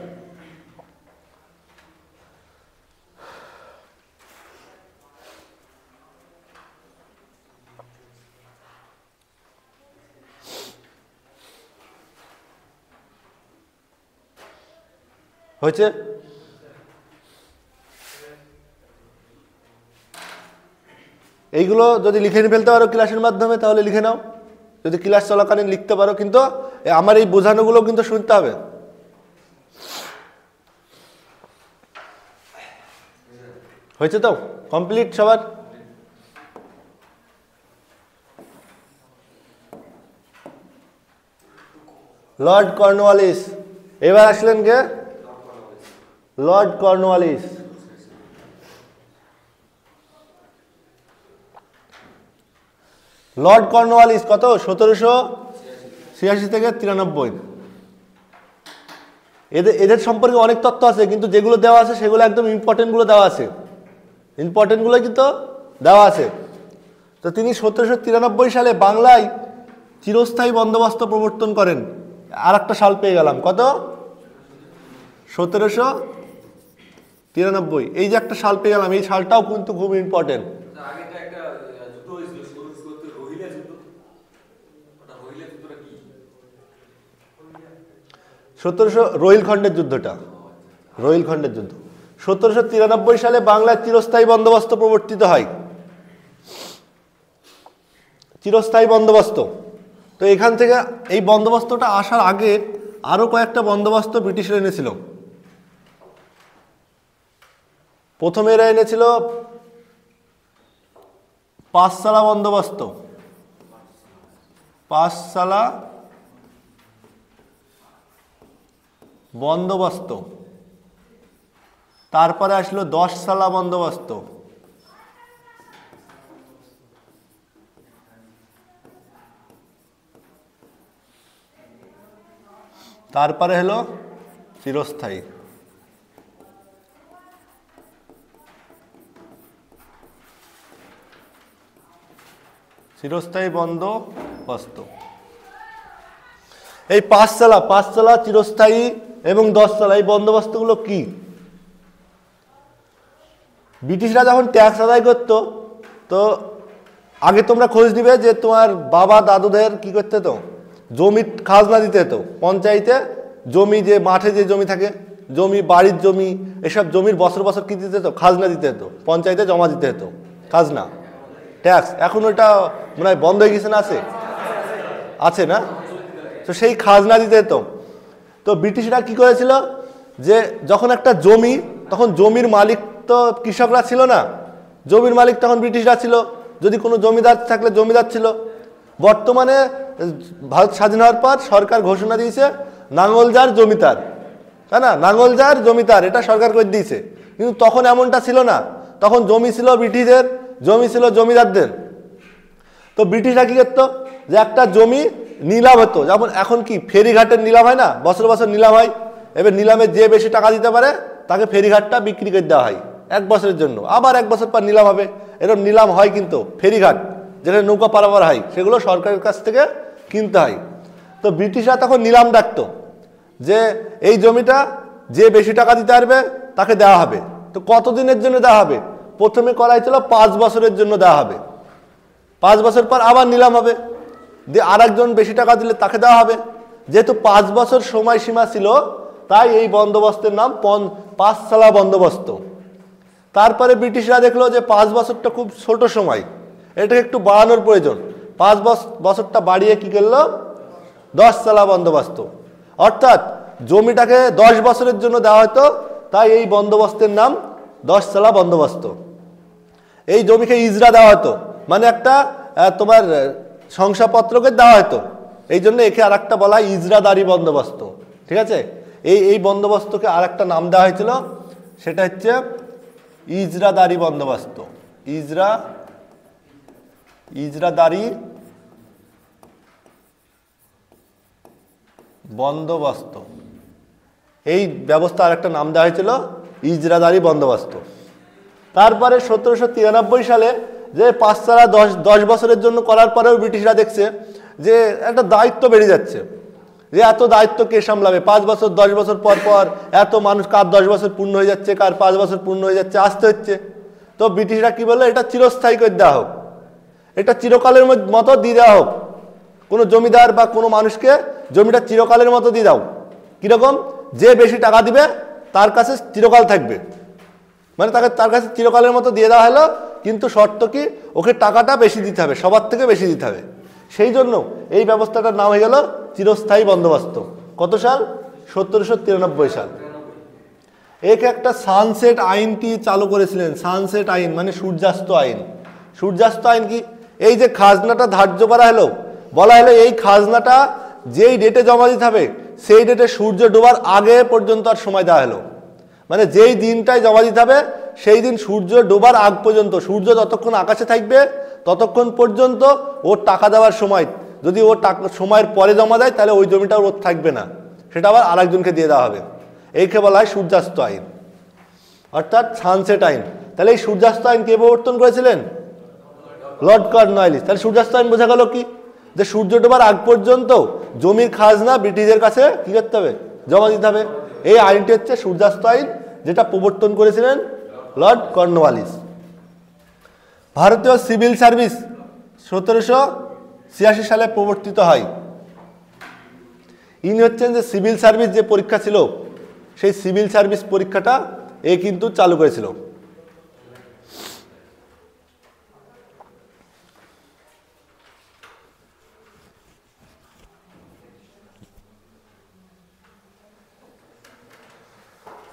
হয়েছে? এইগুলো যদি লিখে নিয়ে ফেলতে পারো ক্লাসের মাধ্যমে তাহলে লিখে নাও, যদি ক্লাস চলাকালীন লিখতে পারো। কিন্তু আমার এই বোঝানোগুলো কিন্তু শুনতে হবে। হয়েছে তো? কমপ্লিট সবার? Lord Cornwallis. এবার আসলেন কে? Lord Cornwallis. লর্ড কর্নওয়ালিস কত? 1786 থেকে 93। এদের সম্পর্কে অনেক তথ্য আছে, কিন্তু যেগুলো দেওয়া আছে সেগুলো একদম ইম্পর্টেন্ট গুলো দেওয়া আছে, ইম্পর্টেন্ট গুলো কিন্তু দেওয়া আছে। তো তিনি 1793 সালে বাংলায় চিরস্থায়ী বন্দোবস্ত প্রবর্তন করেন। আর একটা সাল পেয়ে গেলাম, কত? 1793। এই যে একটা সাল পেয়ে গেলাম, এই সালটাও কিন্তু খুব ইম্পর্টেন্ট। 1700 রোহিলখণ্ডের যুদ্ধটা, রোহিলখণ্ডের যুদ্ধ। 1793 সালে বাংলায় চিরস্থায়ী বন্দোবস্ত প্রবর্তিত হয়। চিরস্থায়ী বন্দোবস্ত। তো এখান থেকে এই বন্দোবস্তটা আসার আগে আরো কয়েকটা বন্দোবস্ত ব্রিটিশরা এনেছিল। প্রথমে এরা এনেছিল পাঁচসালা বন্দোবস্ত। পাঁচসালা বন্দোবস্ত। তারপরে আসলো 10 সালা বন্দোবস্ত। তারপরে হলো চিরস্থায়ী। চিরস্থায়ী বন্দোবস্ত। এই পাঁচসালা, চিরস্থায়ী এবং 10 সালা, এই বন্দোবস্তগুলো কি? ব্রিটিশরা যখন ট্যাক্স আদায় করতো, তো আগে তোমরা খোঁজ নিবে যে তোমার বাবা দাদুদের কি করতে হতো? জমি খাজনা দিতে হতো। পঞ্চায়েতে জমি, যে মাঠে যে জমি থাকে, জমি, বাড়ির জমি, এসব জমির বছর বছর কি দিতে হতো? খাজনা দিতে হতো, পঞ্চায়েতে জমা দিতে হতো খাজনা, ট্যাক্স। এখন ওটা মনে হয় বন্ধ হয়ে গেছে না? আছে না? তো সেই খাজনা দিতে হতো। তো ব্রিটিশরা কি করেছিল যে যখন একটা জমি, তখন জমির মালিক তো কৃষকরা ছিল না, জমির মালিক তখন ব্রিটিশরা ছিল। যদি কোনো জমিদার থাকলে জমিদার ছিল। বর্তমানে ভারত স্বাধীন হওয়ার পর সরকার ঘোষণা দিয়েছে নাঙ্গল যার জমিদার, তাই না? নাঙ্গল যার জমিদার, এটা সরকার করে দিয়েছে। কিন্তু তখন এমনটা ছিল না, তখন জমি ছিল ব্রিটিশদের, জমি ছিল জমিদারদের। তো ব্রিটিশরা কী করতো, যে একটা জমি নিলাম হতো, যেমন এখন কি ফেরিঘাটের নিলাম হয় না, বছর বছর নিলাম হয়। এবার নিলামে যে বেশি টাকা দিতে পারে তাকে ফেরিঘাটটা বিক্রি করে দেওয়া হয় 1 বছরের জন্য, আবার 1 বছর পর নিলাম হবে। এরকম নিলাম হয়, কিন্তু ফেরিঘাট যেখানে নৌকা পারাপার হয় সেগুলো সরকারের কাছ থেকে কিনতে হয়। তো ব্রিটিশরা তখন নিলাম ডাকতো যে এই জমিটা যে বেশি টাকা দিতে পারবে তাকে দেওয়া হবে। তো কতদিনের জন্য দেওয়া হবে? প্রথমে করা হয়েছিল 5 বছরের জন্য দেওয়া হবে, 5 বছর পর আবার নিলাম হবে, দিয়ে আর একজন বেশি টাকা দিলে তাকে দেওয়া হবে। যেহেতু 5 বছর সময়সীমা ছিল, তাই এই বন্দোবস্তের নাম পাঁচসালা বন্দোবস্ত। তারপরে ব্রিটিশরা দেখলো যে 5 বছরটা খুব ছোট সময়, এটাকে একটু বাড়ানোর প্রয়োজন। 5 বছরটা বাড়িয়ে কি করলো, 10 সালা বন্দোবস্ত। অর্থাৎ জমিটাকে 10 বছরের জন্য দেওয়া হতো, তাই এই বন্দোবস্তের নাম 10 সালা বন্দোবস্ত। এই জমিকে ইজরা দেওয়া হতো, মানে একটা তোমার শংসাপত্রকে দেওয়া হতো, এই জন্য একে আর একটা বলা হয় ইজরাদারি বন্দোবস্ত। ঠিক আছে, এই বন্দোবস্তকে আর একটা নাম দেওয়া হয়েছিল, সেটা হচ্ছে ইজরাদারি বন্দোবস্ত। ইজরাদারি বন্দোবস্ত, এই ব্যবস্থা আর একটা নাম দেওয়া হয়েছিল ইজরাদারি বন্দোবস্ত। তারপরে 1793 সালে যে 5 সালা 10 বছরের জন্য করার পরেও ব্রিটিশরা দেখছে যে একটা দায়িত্ব বেড়ে যাচ্ছে, যে এত দায়িত্ব কে সামলাবে, 5 বছর 10 বছর পর পর এত মানুষ, কার 10 বছর পূর্ণ হয়ে যাচ্ছে, কার 5 বছর পূর্ণ হয়ে যাচ্ছে, আসতে হচ্ছে। তো ব্রিটিশরা কি বললো, এটা চিরস্থায়ী করে দেওয়া হোক, এটা চিরকালের মতো দিয়ে দেওয়া হোক। কোনো জমিদার বা কোনো মানুষকে জমিটা চিরকালের মতো দিয়ে দাও। কীরকম, যে বেশি টাকা দিবে তার কাছে চিরকাল থাকবে, মানে তার কাছে চিরকালের মতো দিয়ে দেওয়া হলো, কিন্তু শর্ত কি, ওকে টাকাটা বেশি দিতে হবে, সবার থেকে বেশি দিতে হবে। সেই জন্য এই ব্যবস্থাটার নাম হয়ে গেল চিরস্থায়ী বন্দোবস্ত। কত সাল? 1793 সাল। একে একটা সানসেট আইনটি চালু করেছিলেন। সানসেট আইন মানে সূর্যাস্ত আইন। সূর্যাস্ত আইন কি, এই যে খাজনাটা ধার্য করা হলো, বলা হলো এই খাজনাটা যেই ডেটে জমা দিতে হবে সেই ডেটে সূর্য ডোবার আগে পর্যন্ত আর সময় দেওয়া হলো, মানে যেই দিনটায় জমা দিতে হবে সেই দিন সূর্য ডোবার আগ পর্যন্ত, সূর্য যতক্ষণ আকাশে থাকবে ততক্ষণ পর্যন্ত ওর টাকা দেওয়ার সময়, যদি ওর টাকা সময়ের পরে জমা দেয় তাহলে ওই জমিটা ওর থাকবে না, সেটা আবার আরেকজনকে দিয়ে দেওয়া হবে। এইকে বলা হয় সূর্যাস্ত আইন, অর্থাৎ সানসেট আইন। তাহলে এই সূর্যাস্ত আইন কে প্রবর্তন করেছিলেন? Lord Cornwallis. তাহলে সূর্যাস্ত আইন বোঝা গেল কি, যে সূর্য ডোবার আগ পর্যন্ত জমির খাজনা ব্রিটিশদের কাছে কি করতে হবে, জমা দিতে হবে। এই আইনটি হচ্ছে সূর্যাস্ত আইন, যেটা প্রবর্তন করেছিলেন লর্ড কর্নওয়ালিস। ভারতীয় সিভিল সার্ভিস 1786 সালে প্রবর্তিত হয়। ইনি হচ্ছেন যে সিভিল সার্ভিস যে পরীক্ষা ছিল, সেই সিভিল সার্ভিস পরীক্ষাটা এ কিন্তু চালু করেছিল।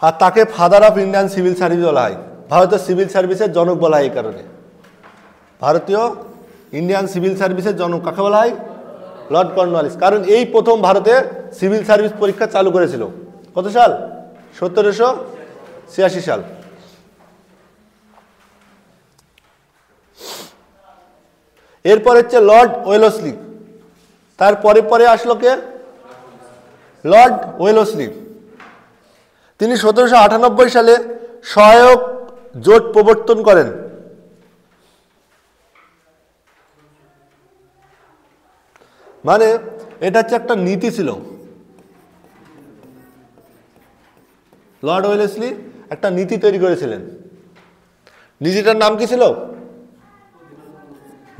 আর তাকে father of Indian civil service বলা হয়। ভারতীয় সিভিল সার্ভিসের জনক বলা হয় এই কারণে। ভারতীয় ইন্ডিয়ান সিভিল সার্ভিসের জনক কাকে বলা হয়? Lord Cornwallis. কারণ এই প্রথম ভারতে সিভিল সার্ভিস পরীক্ষা চালু করেছিল। কত সাল? 1786 সাল। এরপর হচ্ছে লর্ড ওয়েলসলি। তার পরে পরে আসলো কে? Lord Wellesley. তিনি 1798 সালে সহায়ক জোট প্রবর্তন করেন। মানে এটা হচ্ছে একটা নীতি ছিল। লর্ড ওয়েলসলি একটা নীতি তৈরি করেছিলেন। নীতিটার নাম কি ছিল?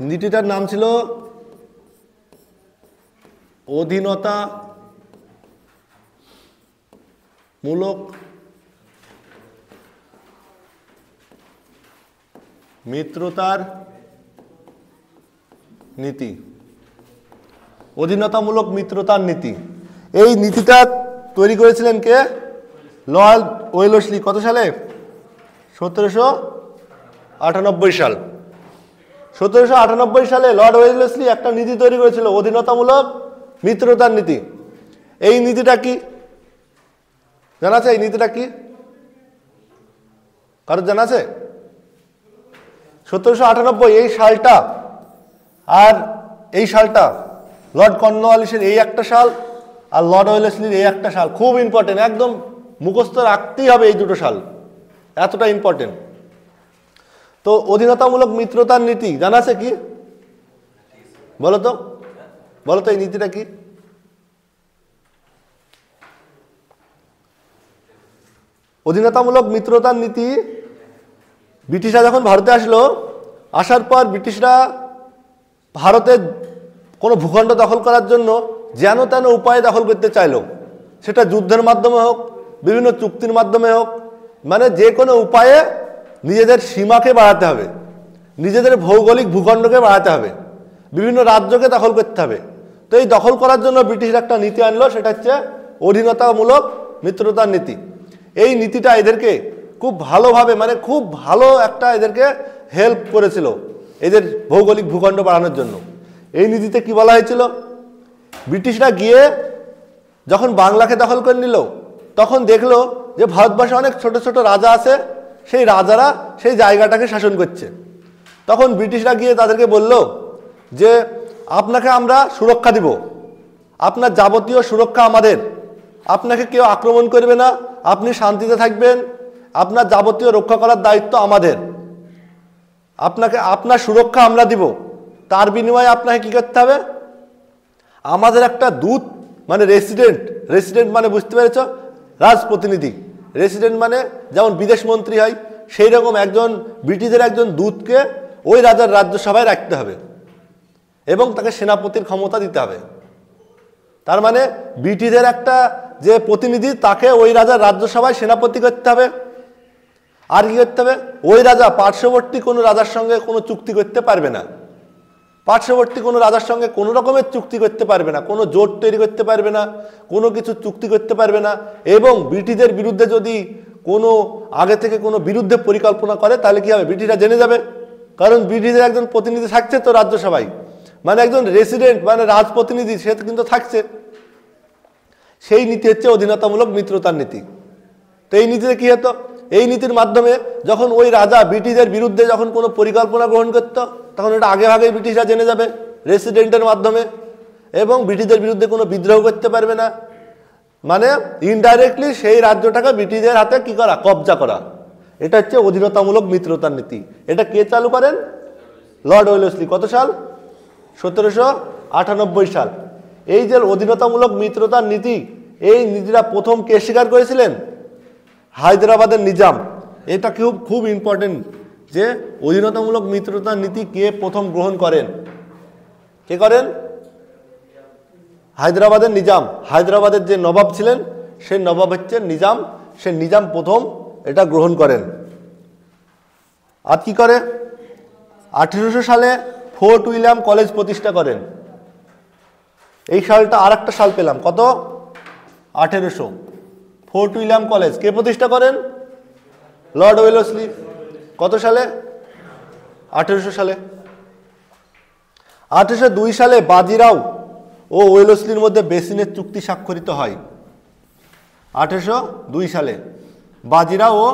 নীতিটার নাম ছিল অধীনতা মূলক মিত্রতার নীতি। অধীনতামূলক মিত্রতার নীতি। এই নীতিটা তৈরি করেছিলেন কে? Lord Wellesley. কত সালে? 1798 সাল। 1798 সালে লর্ড ওয়েলেসলি একটা নীতি তৈরি করেছিল, অধীনতামূলক মিত্রতার নীতি। এই নীতিটা কি জানা আছে? এই নীতিটা কি কারো জানা আছে? 1798 এই সালটা আর এই সালটা লর্ড কর্নওয়ালিসের এই একটা সাল আর লর্ড ওয়েলেসলির এই একটা সাল খুব ইম্পর্টেন্ট, একদম মুখস্থ রাখতেই হবে এই দুটো সাল, এতটা ইম্পর্টেন্ট। তো অধীনতামূলক মিত্রতার নীতি জানা আছে কি? বলো তো, বলো তো এই নীতিটা কি? অধীনতামূলক মিত্রতার নীতি ব্রিটিশরা যখন ভারতে আসলো, আসার পর ব্রিটিশরা ভারতের কোনো ভূখণ্ড দখল করার জন্য যেন তেন উপায়ে দখল করতে চাইলো, সেটা যুদ্ধের মাধ্যমে হোক, বিভিন্ন চুক্তির মাধ্যমে হোক, মানে যে কোনো উপায়ে নিজেদের সীমাকে বাড়াতে হবে, নিজেদের ভৌগোলিক ভূখণ্ডকে বাড়াতে হবে, বিভিন্ন রাজ্যকে দখল করতে হবে। তো এই দখল করার জন্য ব্রিটিশরা একটা নীতি আনলো, সেটা হচ্ছে অধীনতামূলক মিত্রতার নীতি। এই নীতিটা এদেরকে খুব ভালোভাবে, মানে খুব ভালো একটা এদেরকে হেল্প করেছিল এদের ভৌগোলিক ভূখণ্ড বাড়ানোর জন্য। এই নীতিতে কি বলা হয়েছিল? ব্রিটিশরা গিয়ে যখন বাংলাকে দখল করে নিল, তখন দেখলো যে ভারতবর্ষে অনেক ছোট ছোট রাজা আছে, সেই রাজারা সেই জায়গাটাকে শাসন করছে। তখন ব্রিটিশরা গিয়ে তাদেরকে বলল যে আপনাকে আমরা সুরক্ষা দিব, আপনার যাবতীয় সুরক্ষা আমাদের, আপনাকে কেউ আক্রমণ করবে না, আপনি শান্তিতে থাকবেন, আপনার যাবতীয় রক্ষা করার দায়িত্ব আমাদের, আপনাকে আপনার সুরক্ষা আমরা দিব, তার বিনিময়ে আপনাকে কি করতে হবে? আমাদের একটা দূত, মানে রেসিডেন্ট, রেসিডেন্ট মানে বুঝতে পেরেছ, রাজপ্রতিনিধি। রেসিডেন্ট মানে যেমন বিদেশ মন্ত্রী হয়, সেই রকম একজন ব্রিটিশের একজন দূতকে ওই রাজার রাজ্যসভায় রাখতে হবে এবং তাকে সেনাপতির ক্ষমতা দিতে হবে। তার মানে ব্রিটিশের একটা যে প্রতিনিধি, তাকে ওই রাজার রাজ্যসভায় সেনাপতি করতে হবে। আর কি করতে হবে? ওই রাজা পার্শ্ববর্তী কোনো রাজার সঙ্গে কোনো চুক্তি করতে পারবে না, পার্শ্ববর্তী কোনো রাজার সঙ্গে কোনো রকমের চুক্তি করতে পারবে না, কোনো জোট তৈরি করতে পারবে না, কোনো কিছু চুক্তি করতে পারবে না। এবং ব্রিটিশদের বিরুদ্ধে যদি কোনো আগে থেকে কোনো বিরুদ্ধে পরিকল্পনা করে, তাহলে কি হবে? ব্রিটিশরা জেনে যাবে, কারণ ব্রিটিশের একজন প্রতিনিধি থাকছে তো রাজ্যসভায়, মানে একজন রেসিডেন্ট মানে রাজপ্রতিনিধি, সে কিন্তু থাকছে। সেই নীতি হচ্ছে অধীনতামূলক মিত্রতার নীতি। তো এই নীতিতে কি হতো? এই নীতির মাধ্যমে যখন ওই রাজা ব্রিটিশদের বিরুদ্ধে যখন কোনো পরিকল্পনা গ্রহণ করত, তখন এটা আগে ভাগে ব্রিটিশরা জেনে যাবে রেসিডেন্টের মাধ্যমে, এবং ব্রিটিশদের বিরুদ্ধে কোনো বিদ্রোহ করতে পারবে না, মানে ইনডাইরেক্টলি সেই রাজ্যটাকে ব্রিটিশদের হাতে কি করা? কবজা করা। এটা হচ্ছে অধীনতামূলক মিত্রতার নীতি। এটা কে চালু করেন? Lord Wellesley. কত সাল? 1798 সাল। এই যে অধীনতামূলক মিত্রতার নীতি, এই নীতিটা প্রথম কে স্বীকার করেছিলেন? হায়দ্রাবাদের নিজাম। এটা খুব খুব ইম্পর্টেন্ট যে অধীনতামূলক মিত্রতার নীতি কে প্রথম গ্রহণ করেন? কে করেন? হায়দ্রাবাদের নিজাম। হায়দ্রাবাদের যে নবাব ছিলেন, সেই নবাব হচ্ছে নিজাম, সে নিজাম প্রথম এটা গ্রহণ করেন। আর কি করে? 1800 সালে ফোর্ট উইলিয়াম কলেজ প্রতিষ্ঠা করেন। এই সালটা আর একটা সাল পেলাম, কত? 1800। ফোর্ট উইলিয়াম কলেজ কে প্রতিষ্ঠা করেন? Lord Wellesley. কত সালে? 1800 সালে। 1802 সালে বাজিরাও ও ওয়েলেসলির মধ্যে বেসিনের চুক্তি স্বাক্ষরিত হয়। 1802 সালে বাজিরাও ও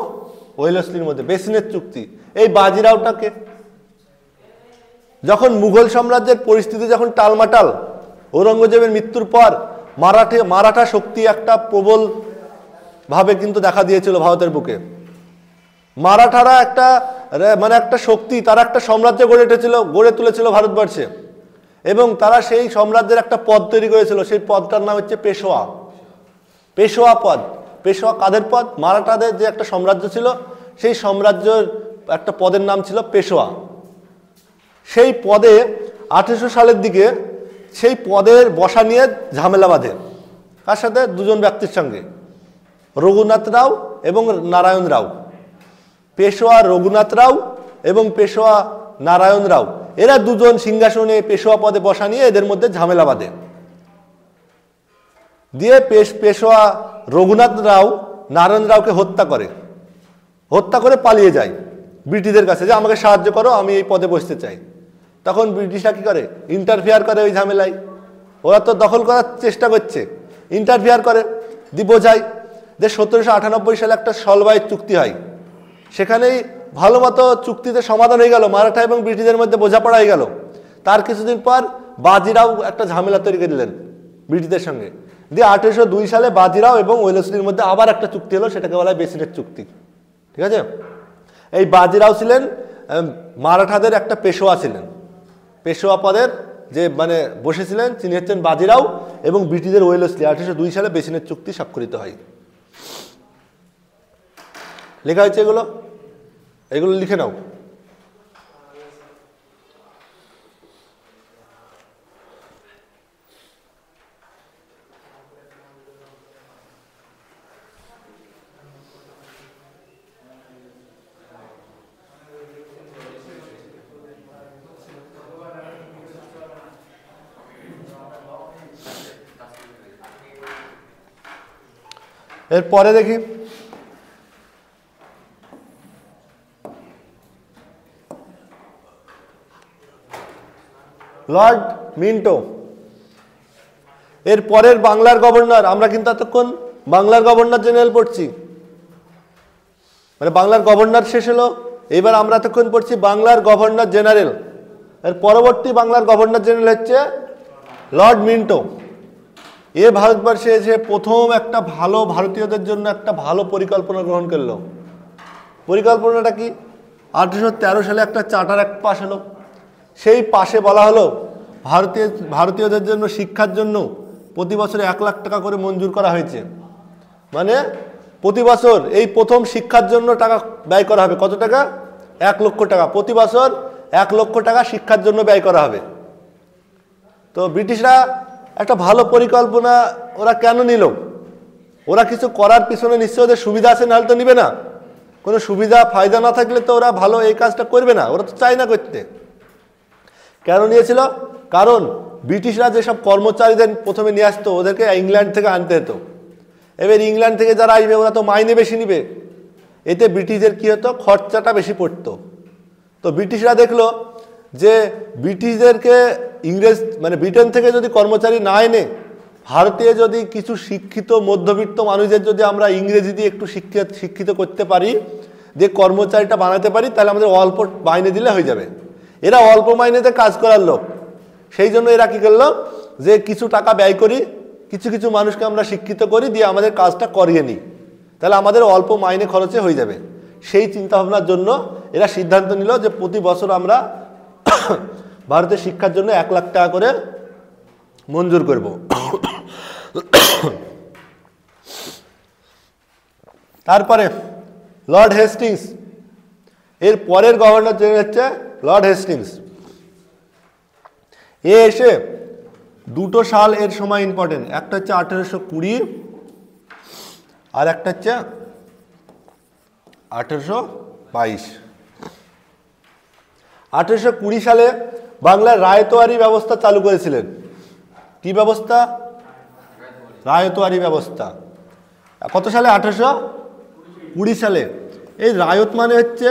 ওয়েলেসলির মধ্যে বেসিনের চুক্তি। এই বাজিরাওটাকে যখন মুঘল সাম্রাজ্যের পরিস্থিতি যখন টালমাটাল, ঔরঙ্গজেবের মৃত্যুর পর মারাঠা শক্তি একটা প্রবল ভাবে কিন্তু দেখা দিয়েছিল ভারতের বুকে। মারাঠারা একটা মানে একটা শক্তি, তারা একটা সাম্রাজ্য গড়ে তুলেছিল ভারতবর্ষে, এবং তারা সেই সাম্রাজ্যের একটা পদ তৈরি করেছিল। সেই পদটার নাম হচ্ছে পেশোয়া। পেশোয়া পদ। পেশোয়া কাদের পদ? মারাঠাদের যে একটা সাম্রাজ্য ছিল, সেই সাম্রাজ্যের একটা পদের নাম ছিল পেশোয়া। সেই পদে 1800 সালের দিকে সেই পদের বসা নিয়ে ঝামেলা বাঁধে। কার সাথে? দুজন ব্যক্তির সঙ্গে, রঘুনাথ রাও এবং নারায়ণ রাও। পেশোয়া রঘুনাথ রাও এবং পেশোয়া নারায়ণ রাও, এরা দুজন সিংহাসনে পেশোয়া পদে বসা নিয়ে এদের মধ্যে ঝামেলা বাঁধে। দিয়ে পেশোয়া রঘুনাথ রাও নারায়ণ রাওকে হত্যা করে পালিয়ে যায় ব্রিটিশদের কাছে, যে আমাকে সাহায্য করো, আমি এই পদে বসতে চাই। তখন ব্রিটিশরা কী করে, ইন্টারফেয়ার করে ওই ঝামেলায়। ওরা তো দখল করার চেষ্টা করছে, ইন্টারফেয়ার করে, বোঝায় যে 1798 সালে একটা সলবাইয়ের চুক্তি হয়, সেখানেই ভালো মতো চুক্তিতে সমাধান হয়ে গেল, মারাঠা এবং ব্রিটিশদের মধ্যে বোঝাপড়া হয়ে গেল। তার কিছুদিন পর বাজিরাও একটা ঝামেলা তৈরি করে দিলেন ব্রিটিশদের সঙ্গে, দিয়ে 1802 সালে বাজিরাও এবং ওয়েলেসলির মধ্যে আবার একটা চুক্তি হলো, সেটাকে বলা হয় বেসিনের চুক্তি। ঠিক আছে, এই বাজিরাও ছিলেন মারাঠাদের একটা পেশোয়া ছিলেন, পেশোয়া পদের যে মানে বসেছিলেন তিনি হচ্ছেন বাজিরাও, এবং ব্রিটিশদের ওয়েলেসলি। 1802 সালে বেসিনের চুক্তি স্বাক্ষরিত হয়। লেখা হয়েছে এগুলো, এগুলো লিখে নাও। এরপরে দেখি লর্ড মিন্টো। এর পরের বাংলার গভর্নর, আমরা কিন্তু এতক্ষণ বাংলার গভর্নর জেনারেল পড়ছি, মানে বাংলার গভর্নর শেষ হলো, এবার আমরা এতক্ষণ পড়ছি বাংলার গভর্নর জেনারেল। এর পরবর্তী বাংলার গভর্নর জেনারেল হচ্ছে লর্ড মিন্টো। এ ভারতবর্ষে এসে প্রথম একটা ভালো ভারতীয়দের জন্য একটা ভালো পরিকল্পনা গ্রহণ করলো। পরিকল্পনাটা কি, 1813 সালে একটা চার্টার অ্যাক্ট পাস হলো। সেই পাশে বলা হলো ভারতীয়দের জন্য শিক্ষার জন্য প্রতি বছরে 1 লাখ টাকা করে মঞ্জুর করা হয়েছে। মানে প্রতি বছর এই প্রথম শিক্ষার জন্য টাকা ব্যয় করা হবে। কত টাকা? 1 লক্ষ টাকা। প্রতি বছর 1 লক্ষ টাকা শিক্ষার জন্য ব্যয় করা হবে। তো ব্রিটিশরা একটা ভালো পরিকল্পনা ওরা কেন নিল? ওরা কিছু করার পিছনে নিশ্চয় ওদের সুবিধা আছে, নাহলে তো নিবে না। কোনো সুবিধা ফায়দা না থাকলে তো ওরা ভালো এই কাজটা করবে না, ওরা তো চায় না করতে। কেন নিয়েছিল? কারণ ব্রিটিশরা যেসব কর্মচারীদের প্রথমে নিয়ে আসতো ওদেরকে ইংল্যান্ড থেকে আনতে হতো। এবার ইংল্যান্ড থেকে যারা আসবে ওরা তো মাইনে বেশি নিবে, এতে ব্রিটিশদের কী হতো, খরচাটা বেশি পড়তো। তো ব্রিটিশরা দেখলো যে ব্রিটিশদেরকে মানে ব্রিটেন থেকে যদি কর্মচারী না এনে ভারতে যদি কিছু শিক্ষিত মধ্যবিত্ত মানুষদের যদি আমরা ইংরেজি দিয়ে একটু শিক্ষিত করতে পারি, যে কর্মচারীটা বানাতে পারি, তাহলে আমাদের অল্প মাইনে দিলে হয়ে যাবে। এরা অল্প মাইনেতে কাজ করার লোক, সেই জন্য এরা কী করলো, যে কিছু টাকা ব্যয় করি, কিছু কিছু মানুষকে আমরা শিক্ষিত করি, দিয়ে আমাদের কাজটা করিয়ে নিই, তাহলে আমাদের অল্প মাইনে খরচে হয়ে যাবে। সেই চিন্তাভাবনার জন্য এরা সিদ্ধান্ত নিল যে প্রতি বছর আমরা ভারতের শিক্ষার জন্য 1 লাখ টাকা করে মঞ্জুর করব। তারপরে লর্ড হেস্টিংস, এর পরের গভর্নর জেনারেল হচ্ছে লর্ড হেস্টিংস। এ এসে দুটো সাল এর সময় ইম্পর্টেন্ট, একটা হচ্ছে 1820 আর একটা হচ্ছে 1822। 1820 সালে বাংলার রায়তোয়ারি ব্যবস্থা চালু করেছিলেন। কি ব্যবস্থা? রায়তোয়ারি ব্যবস্থা। কত সালে? 1820 সালে। এই রায়ত মানে হচ্ছে,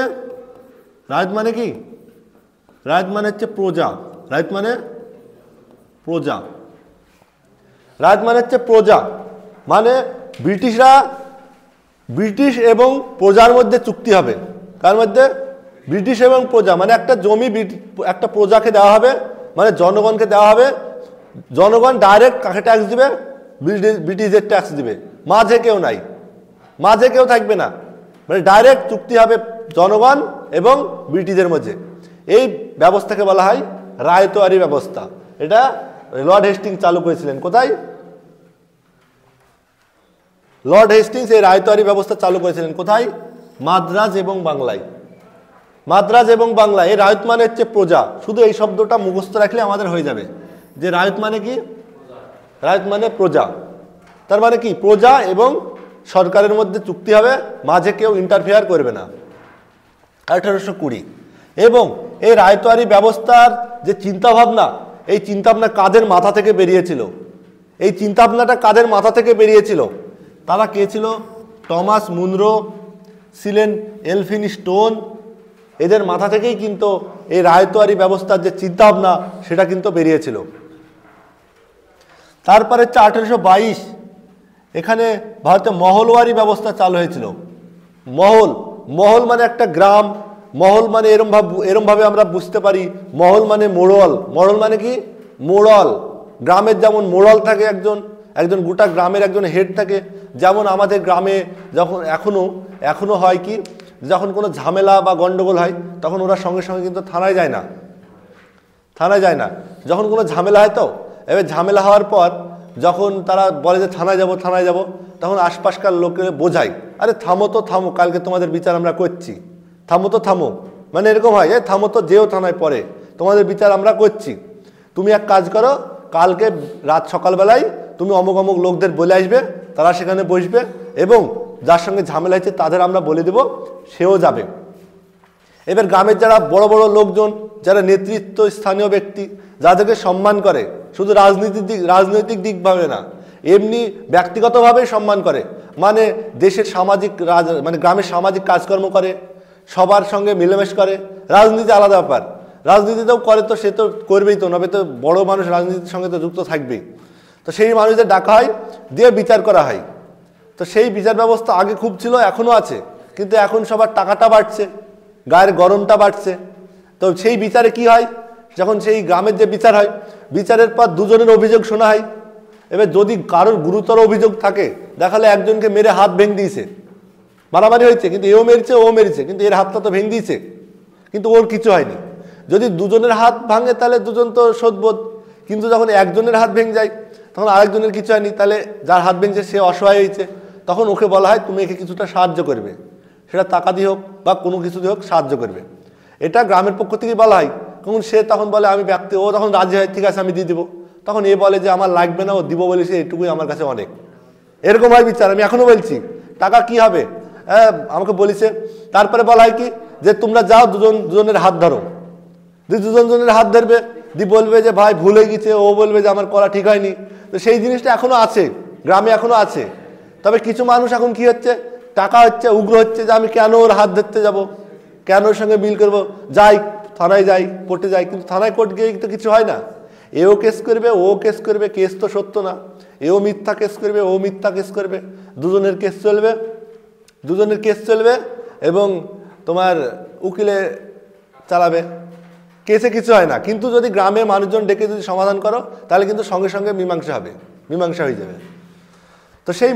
রায়ত মানে কি? রায়ত মানে হচ্ছে প্রজা। রায়ত মানে প্রজা। রায়ত মানে হচ্ছে প্রজা, মানে ব্রিটিশ এবং প্রজার মধ্যে চুক্তি হবে। কার মধ্যে? ব্রিটিশ এবং প্রজা, মানে একটা জমি একটা প্রজাকে দেওয়া হবে, মানে জনগণকে দেওয়া হবে। জনগণ ডাইরেক্ট কাকে ট্যাক্স দিবে? ব্রিটিশদের ট্যাক্স দিবে। মাঝে কেউ নাই, মাঝে কেউ থাকবে না, মানে ডাইরেক্ট চুক্তি হবে জনগণ এবং ব্রিটিশদের মধ্যে। এই ব্যবস্থাকে বলা হয় রায়তোয়ারি ব্যবস্থা। এটা লর্ড হেস্টিংস চালু করেছিলেন। কোথায়? লর্ড হেস্টিংস এই রায়তোয়ারি ব্যবস্থা চালু করেছিলেন। কোথায়? মাদ্রাজ এবং বাংলায়। মাদ্রাজ এবং বাংলা। এই রায়ত মানে হচ্ছে প্রজা। শুধু এই শব্দটা মুখস্থ রাখলে আমাদের হয়ে যাবে যে রায়ত মানে কি? রায়ত মানে প্রজা। তার মানে কি? প্রজা এবং সরকারের মধ্যে চুক্তি হবে, মাঝে কেউ ইন্টারফেয়ার করবে না। 1820। এবং এই রায়তোয়ারি ব্যবস্থার যে চিন্তাভাবনা, এই চিন্তাভাবনা কাদের মাথা থেকে বেরিয়েছিল? এই চিন্তাভাবনাটা কাদের মাথা থেকে বেরিয়েছিল? তারা কে ছিল? টমাস মুনরো ছিলেন, এলফিন স্টোন, এদের মাথা থেকেই কিন্তু এই রায়তোয়ারি ব্যবস্থার যে চিন্তাভাবনা সেটা কিন্তু বেরিয়েছিল। তারপরে হচ্ছে 1822 এখানে ভারতে মহলওয়ারি ব্যবস্থা চালু হয়েছিল। মহল মানে একটা গ্রাম, মহল মানে এরমভাবে আমরা বুঝতে পারি, মহল মানে মোড়ল। মোড়ল মানে কি? মোড়ল। গ্রামের যেমন মোড়ল থাকে একজন গোটা গ্রামের একজন হেড থাকে, যেমন আমাদের গ্রামে যখন এখনো হয় কি, যখন কোনো ঝামেলা বা গন্ডগোল হয় তখন ওরা সঙ্গে সঙ্গে কিন্তু থানায় যায় না। যখন কোনো ঝামেলা হয়, তো এবার ঝামেলা হওয়ার পর যখন তারা বলে যে থানায় যাব, তখন আশপাশকার লোকের বোঝায়, আরে থামো, কালকে তোমাদের বিচার আমরা করছি, থামো, মানে এরকম হয়, থামো তো, যেও থানায় পরে, তোমাদের বিচার আমরা করছি। তুমি এক কাজ করো, কালকে রাত সকালবেলায় তুমি অমুক অমুক লোকদের বলে আসবে, তারা সেখানে বসবে এবং যার সঙ্গে ঝামেলা হয়েছে তাদের আমরা বলে দেব, সেও যাবে। এবার গ্রামের যারা বড় বড় লোকজন, যারা নেতৃত্ব স্থানীয় ব্যক্তি, যাদেরকে সম্মান করে, শুধু রাজনৈতিক দিকভাবে না, এমনি ব্যক্তিগতভাবেই সম্মান করে, মানে দেশের মানে গ্রামের সামাজিক কাজকর্ম করে, সবার সঙ্গে মিলেমিশ করে। রাজনীতি আলাদা ব্যাপার, রাজনীতিতেও করে, তো সে তো করবেই, তো নবে তো বড় মানুষ রাজনীতির সঙ্গে তো যুক্ত থাকবেই। তো সেই মানুষদের ডাকা হয়, দিয়ে বিচার করা হয়। তো সেই বিচার ব্যবস্থা আগে খুব ছিল, এখনও আছে, কিন্তু এখন সবার টাকাটা বাড়ছে, গায়ের গরমটা বাড়ছে। তো সেই বিচারে কি হয়, যখন সেই গ্রামের যে বিচার হয়, বিচারের পর দুজনের অভিযোগ শোনা হয়। এবার যদি কারোর গুরুতর অভিযোগ থাকে, দেখালে একজনকে মেরে হাত ভেঙে দিয়েছে, মারামারি হয়েছে, কিন্তু ও মেরেছে, কিন্তু এর হাতটা তো ভেঙে দিয়েছে, কিন্তু ওর কিছু হয়নি। যদি দুজনের হাত ভাঙে তাহলে দুজন তো শোধবোধ, কিন্তু যখন একজনের হাত ভেঙে যায় তখন আরেকজনের কিছু হয়নি, তাহলে যার হাত ভেঙেছে সে অসহায় হয়েছে, তখন ওকে বলা হয় তুমি একে কিছুটা সাহায্য করবে, সেটা টাকা দিয়ে হোক বা কোনো কিছু দিয়ে হোক সাহায্য করবে। এটা গ্রামের পক্ষ থেকেই বলা হয়। সে তখন বলে আমি ও তখন রাজি হয়, ঠিক আছে আমি দিয়ে দেবো। তখন এ বলে যে আমার লাগবে না, ও দিব বলেছে, এটুকুই আমার কাছে অনেক। এরকম হয় বিচার, আমি এখনো বলছি। টাকা কি হবে, আমাকে বলেছে। তারপরে বলা হয় কি, যে তোমরা যাও দুজনের হাত ধরো, দুজনের হাত ধরবে, বলবে যে ভাই ভুল হয়ে গেছে, ও বলবে যে আমার করা ঠিক হয়নি। তো সেই জিনিসটা এখনো আছে, গ্রামে এখনো আছে। তবে কিছু মানুষ এখন কি হচ্ছে, টাকা হচ্ছে, উগ্র হচ্ছে, যে আমি কেন ওর হাত ধরতে যাব, কেন ওর সঙ্গে মিল করবো, যাই থানায় যাই, কোর্টে যাই। কিন্তু থানায় কোর্ট গিয়ে তো কিছু হয় না, এও কেস করবে, ও কেস করবে, কেস তো সত্য না, এও মিথ্যা কেস করবে, ও মিথ্যা কেস করবে, দুজনের কেস চলবে এবং তোমার উকিলে চালাবে, কেসে কিছু হয় না। কিন্তু যদি গ্রামের মানুষজন ডেকে যদি সমাধান করো, তাহলে কিন্তু সঙ্গে সঙ্গে মীমাংসা হয়ে যাবে। তো সেই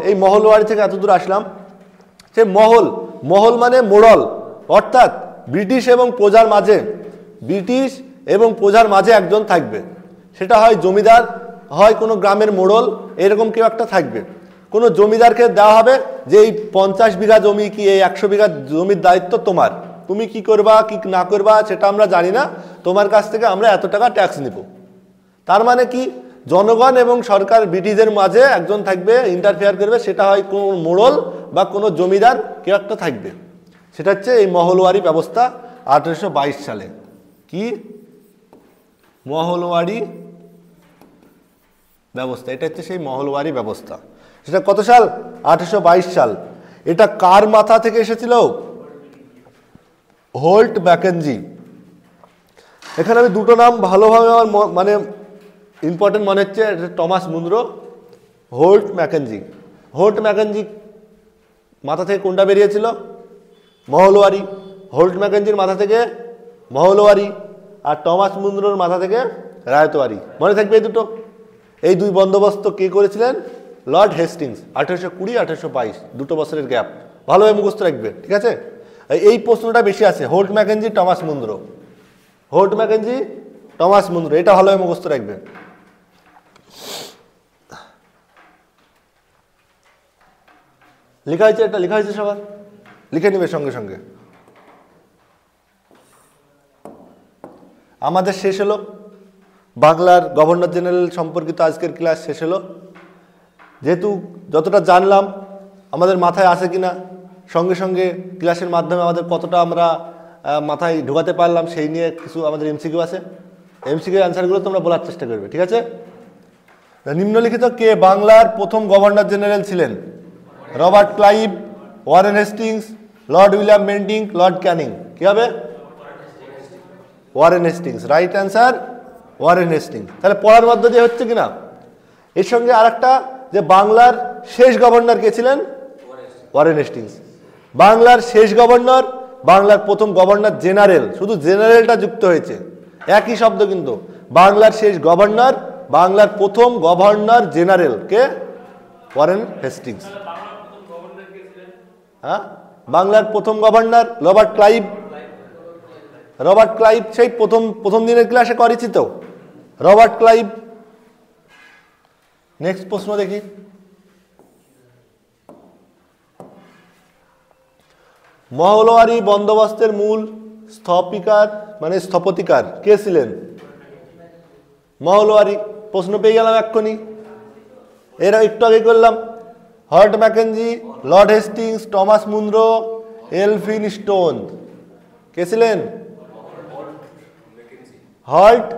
এই মহলওয়ারি থেকে এত দূর আসলাম। সেই মহল মানে মোড়ল, অর্থাৎ ব্রিটিশ এবং প্রজার মাঝে একজন থাকবে। সেটা হয় জমিদার, হয় কোনো গ্রামের মোড়ল, এরকম কেউ একটা থাকবে। কোনো জমিদারকে দেওয়া হবে যে এই 50 বিঘা জমি কি এই 100 বিঘা জমির দায়িত্ব তোমার, তুমি কি করবা কি না করবা সেটা আমরা জানি না, তোমার কাছ থেকে আমরা এত টাকা ট্যাক্স নিব। তার মানে কি, জনগণ এবং সরকার, ব্রিটিশদের মাঝে একজন থাকবে, ইন্টারফেয়ার করবে, সেটা হয় কোনো মোড়ল বা কোনো জমিদার কেউ একটা থাকবে। সেটা হচ্ছে এই মহলওয়ারি ব্যবস্থা 1822 সালে। কি মহলওয়ারি ব্যবস্থা, এটা হচ্ছে সেই মহলওয়ারি ব্যবস্থা। সেটা কত সাল? 1822 সাল। এটা কার মাথা থেকে এসেছিল? হোল্ট ম্যাকেনজি। এখানে আমি দুটো নাম ভালোভাবে আমার মানে ইম্পর্টেন্ট মনে হচ্ছে, টমাস মুনরো, হোল্ট ম্যাকেনজি মাথা থেকে কোনটা বেরিয়েছিল? মহলওয়ারি। হোল্ট ম্যাকেনজির মাথা থেকে মহলওয়ারি, আর টমাস মুনরোর মাথা থেকে রায়তওয়ারি। মনে থাকবে এই দুটো। এই দুই বন্দোবস্ত কে করেছিলেন? লর্ড হেস্টিংস, 1820 1822, 2 বছরের গ্যাপ। ভালোভাবে মুখস্থ রাখবে, ঠিক আছে? এই প্রশ্নটা বেশি আছে, হোল্ট ম্যাকেনজি টমাস মুনরো, এটা ভালোভাবে মুখস্থ রাখবে। লেখা হয়েছে, এটা লেখা হয়েছে, সবার লিখে নিবে সঙ্গে সঙ্গে। আমাদের শেষ হলো বাংলার গভর্নর জেনারেল সম্পর্কিত আজকের ক্লাস শেষ হলো। যেহেতু যতটা জানলাম আমাদের মাথায় আসে কিনা, সঙ্গে সঙ্গে ক্লাসের মাধ্যমে আমাদের কতটা আমরা মাথায় ঢোকাতে পারলাম, সেই নিয়ে কিছু আমাদের এমসিকিউ আছে। এমসিকিউ অ্যান্সারগুলো তোমরা বলার চেষ্টা করবে, ঠিক আছে? নিম্নলিখিত কে বাংলার প্রথম গভর্নর জেনারেল ছিলেন? Robert Clive, Warren Hastings, Lord William Bentinck, Lord Canning. কি হবে? Warren Hastings. Right answer Warren Hastings. তাহলে পড়ার মধ্য দিয়ে হচ্ছে কিনা? এর সঙ্গে আরেকটা, যে বাংলার শেষ গভর্নর কে ছিলেন? Warren Hastings. বাংলার শেষ গভর্নর, বাংলার প্রথম গভর্নর জেনারেল, শুধু জেনারেলটা যুক্ত হয়েছে, একই শব্দ কিন্তু। বাংলার শেষ গভর্নর, বাংলার প্রথম গভর্নর জেনারেল কে? Warren Hastings. হ্যাঁ, বাংলার প্রথম governor Robert Clive. Robert Clive সেই প্রথম দিনের ক্লাসে করেছি তো, রবার্ট ক্লাইভ। নেক্সট প্রশ্ন দেখি। মহলওয়ারি বন্দোবস্তের মূল স্থপতিকার কে ছিলেন? মহলওয়ারি। প্রশ্ন পেয়ে গেলাম এক্ষুনি, এরা একটু আগে করলাম। Holt Mackenzie, lord Hastings, Thomas Munro, Elphinstone. কে ছিলেন? Holt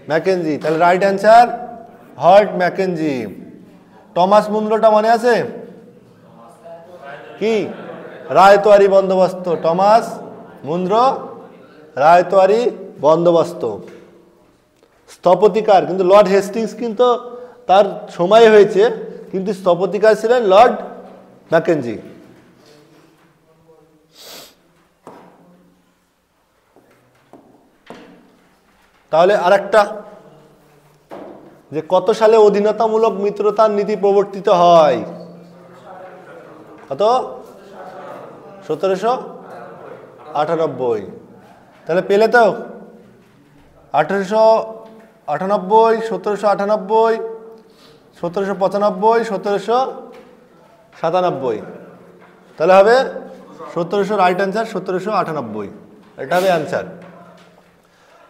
Mackenzie. তাহলে right answer Holt Mackenzie. Thomas মুনরোটা মনে আছে কি? রায়তোয়ারি বন্দোবস্ত। টমাস মুনরো রায়তোয়ারি বন্দোবস্ত স্থপতিকার। কিন্তু লর্ড হেস্টিংস কিন্তু তার সময় হয়েছে, কিন্তু স্থপতিকার ছিলেন লর্ড ম্যাকেঞ্জি। তাহলে আরেকটা, যে কত সালে অধীনতামূলক মিত্রতার নীতি প্রবর্তিত হয়? কত? 1798। তাহলে পেলে তো 1898, 1798, 1795, 1797। তাহলে হবে 1700। রাইট অ্যান্সার 1798, এটা হবে অ্যান্সার।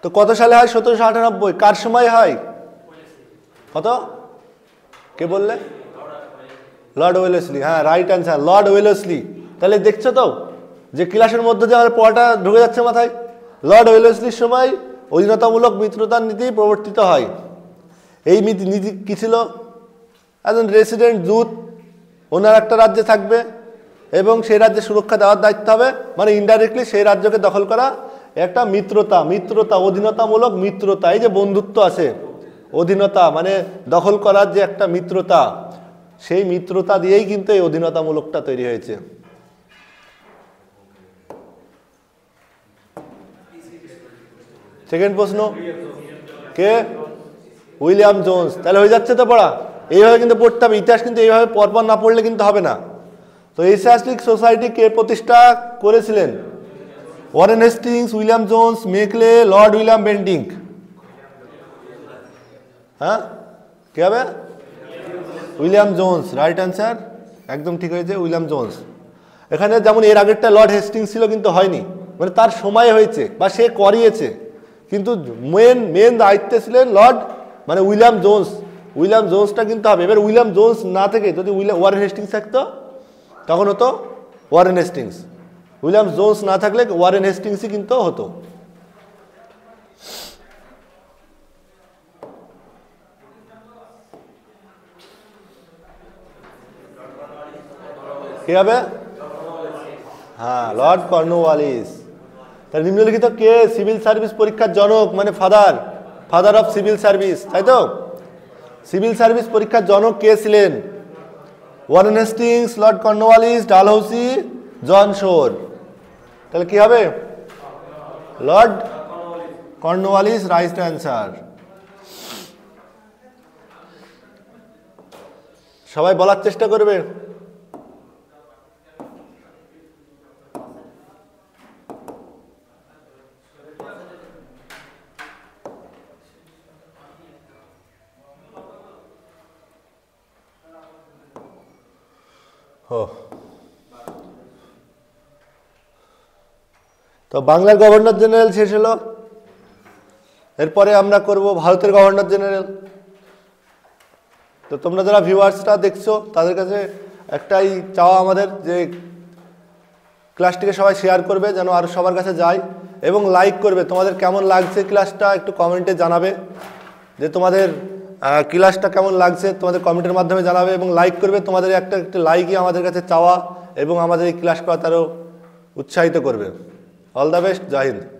তো কত সালে হয় 1798? কার সময় হয়? কত? কে বললে? Lord Wellesley. হ্যাঁ, রাইট অ্যান্সার লর্ড ওয়েলেসলি। তাহলে দেখছো তো যে ক্লাসের মধ্যে যে আমার পড়াটা ঢুকে যাচ্ছে মাথায়। লর্ড ওয়েলেসলির সময় অধীনতামূলক মিত্রতার নীতি প্রবর্তিত হয়। এই নীতি কি ছিল? একজন রেসিডেন্ট দূত ওনার একটা রাজ্যে থাকবে এবং সেই রাজ্যে সুরক্ষা দেওয়ার দায়িত্ব হবে, মানে ইনডাইরেক্টলি সেই রাজ্যকে দখল করা। একটা মিত্রতা অধীনতামূলক মিত্রতা। এই যে বন্ধুত্ব আছে, অধীনতা মানে দখল করার যে একটা মিত্রতা, সেই মিত্রতা দিয়েই কিন্তু এই অধীনতামূলকটা তৈরি হয়েছে। সেকেন্ড প্রশ্ন কে? William Jones. তাহলে হয়ে যাচ্ছে তো পড়া। এইভাবে কিন্তু পড়তে হবে, ইতিহাস কিন্তু এইভাবে পরপর না পড়লে কিন্তু হবে না। তো এশিয়াটিক সোসাইটি কে প্রতিষ্ঠা করেছিলেন? Warren Hastings, William Jones, Macaulay, Lord William Bentinck. হ্যাঁ, কে হবে? William Jones. রাইট অ্যান্সার একদম ঠিক হয়েছে, উইলিয়াম জোন্স। এখানে যেমন এর আগেরটা লর্ড হেস্টিংস ছিল কিন্তু হয়নি, মানে তার সময় হয়েছে বা সে করিয়েছে, কিন্তু মেন দায়িত্বে ছিলেন লর্ড মানে উইলিয়াম জোন্স। উইলিয়াম জোন্সটা কিন্তু হবে। এবার উইলিয়াম জোন্স না থেকে যদি ওয়ারেন হেস্টিংস থাকতো তখন হতো ওয়ারেন হেস্টিংস। উইলিয়াম জোন্স না থাকলে ওয়ারেন হেস্টিংসই কিন্তু হতো। কে হবে? হ্যাঁ, লর্ড কর্নওয়ালিস। তাহলে নিম্নলিখিত কে সিভিল সার্ভিস পরীক্ষার জনক, মানে ফাদার অফ সিভিল সার্ভিস, তাই তো? সিভিল সার্ভিস পরীক্ষার জনক কে ছিলেন? Warren Hastings, lord Cornwallis, Dalhousie, John Shore. তাহলে কি হবে? Lord Cornwallis. Right answer. সবাই বলার চেষ্টা করবে। তো বাংলার গভর্নর জেনারেল শেষ হলো। এরপরে আমরা করব ভারতের গভর্নর জেনারেল। তো তোমরা যারা ভিউয়ার্সটা দেখছো তাদের কাছে একটাই চাওয়া আমাদের, যে ক্লাসটিকে সবাই শেয়ার করবে যেন আর সবার কাছে যায়, এবং লাইক করবে। তোমাদের কেমন লাগছে ক্লাসটা একটু কমেন্টে জানাবে, যে তোমাদের ক্লাসটা কেমন লাগছে তোমাদের কমেন্টের মাধ্যমে জানাবে, এবং লাইক করবে। তোমাদের একটা লাইকই আমাদের কাছে চাওয়া এবং আমাদের এই ক্লাস করা আরও উৎসাহিত করবে। All the best, Jai Hind.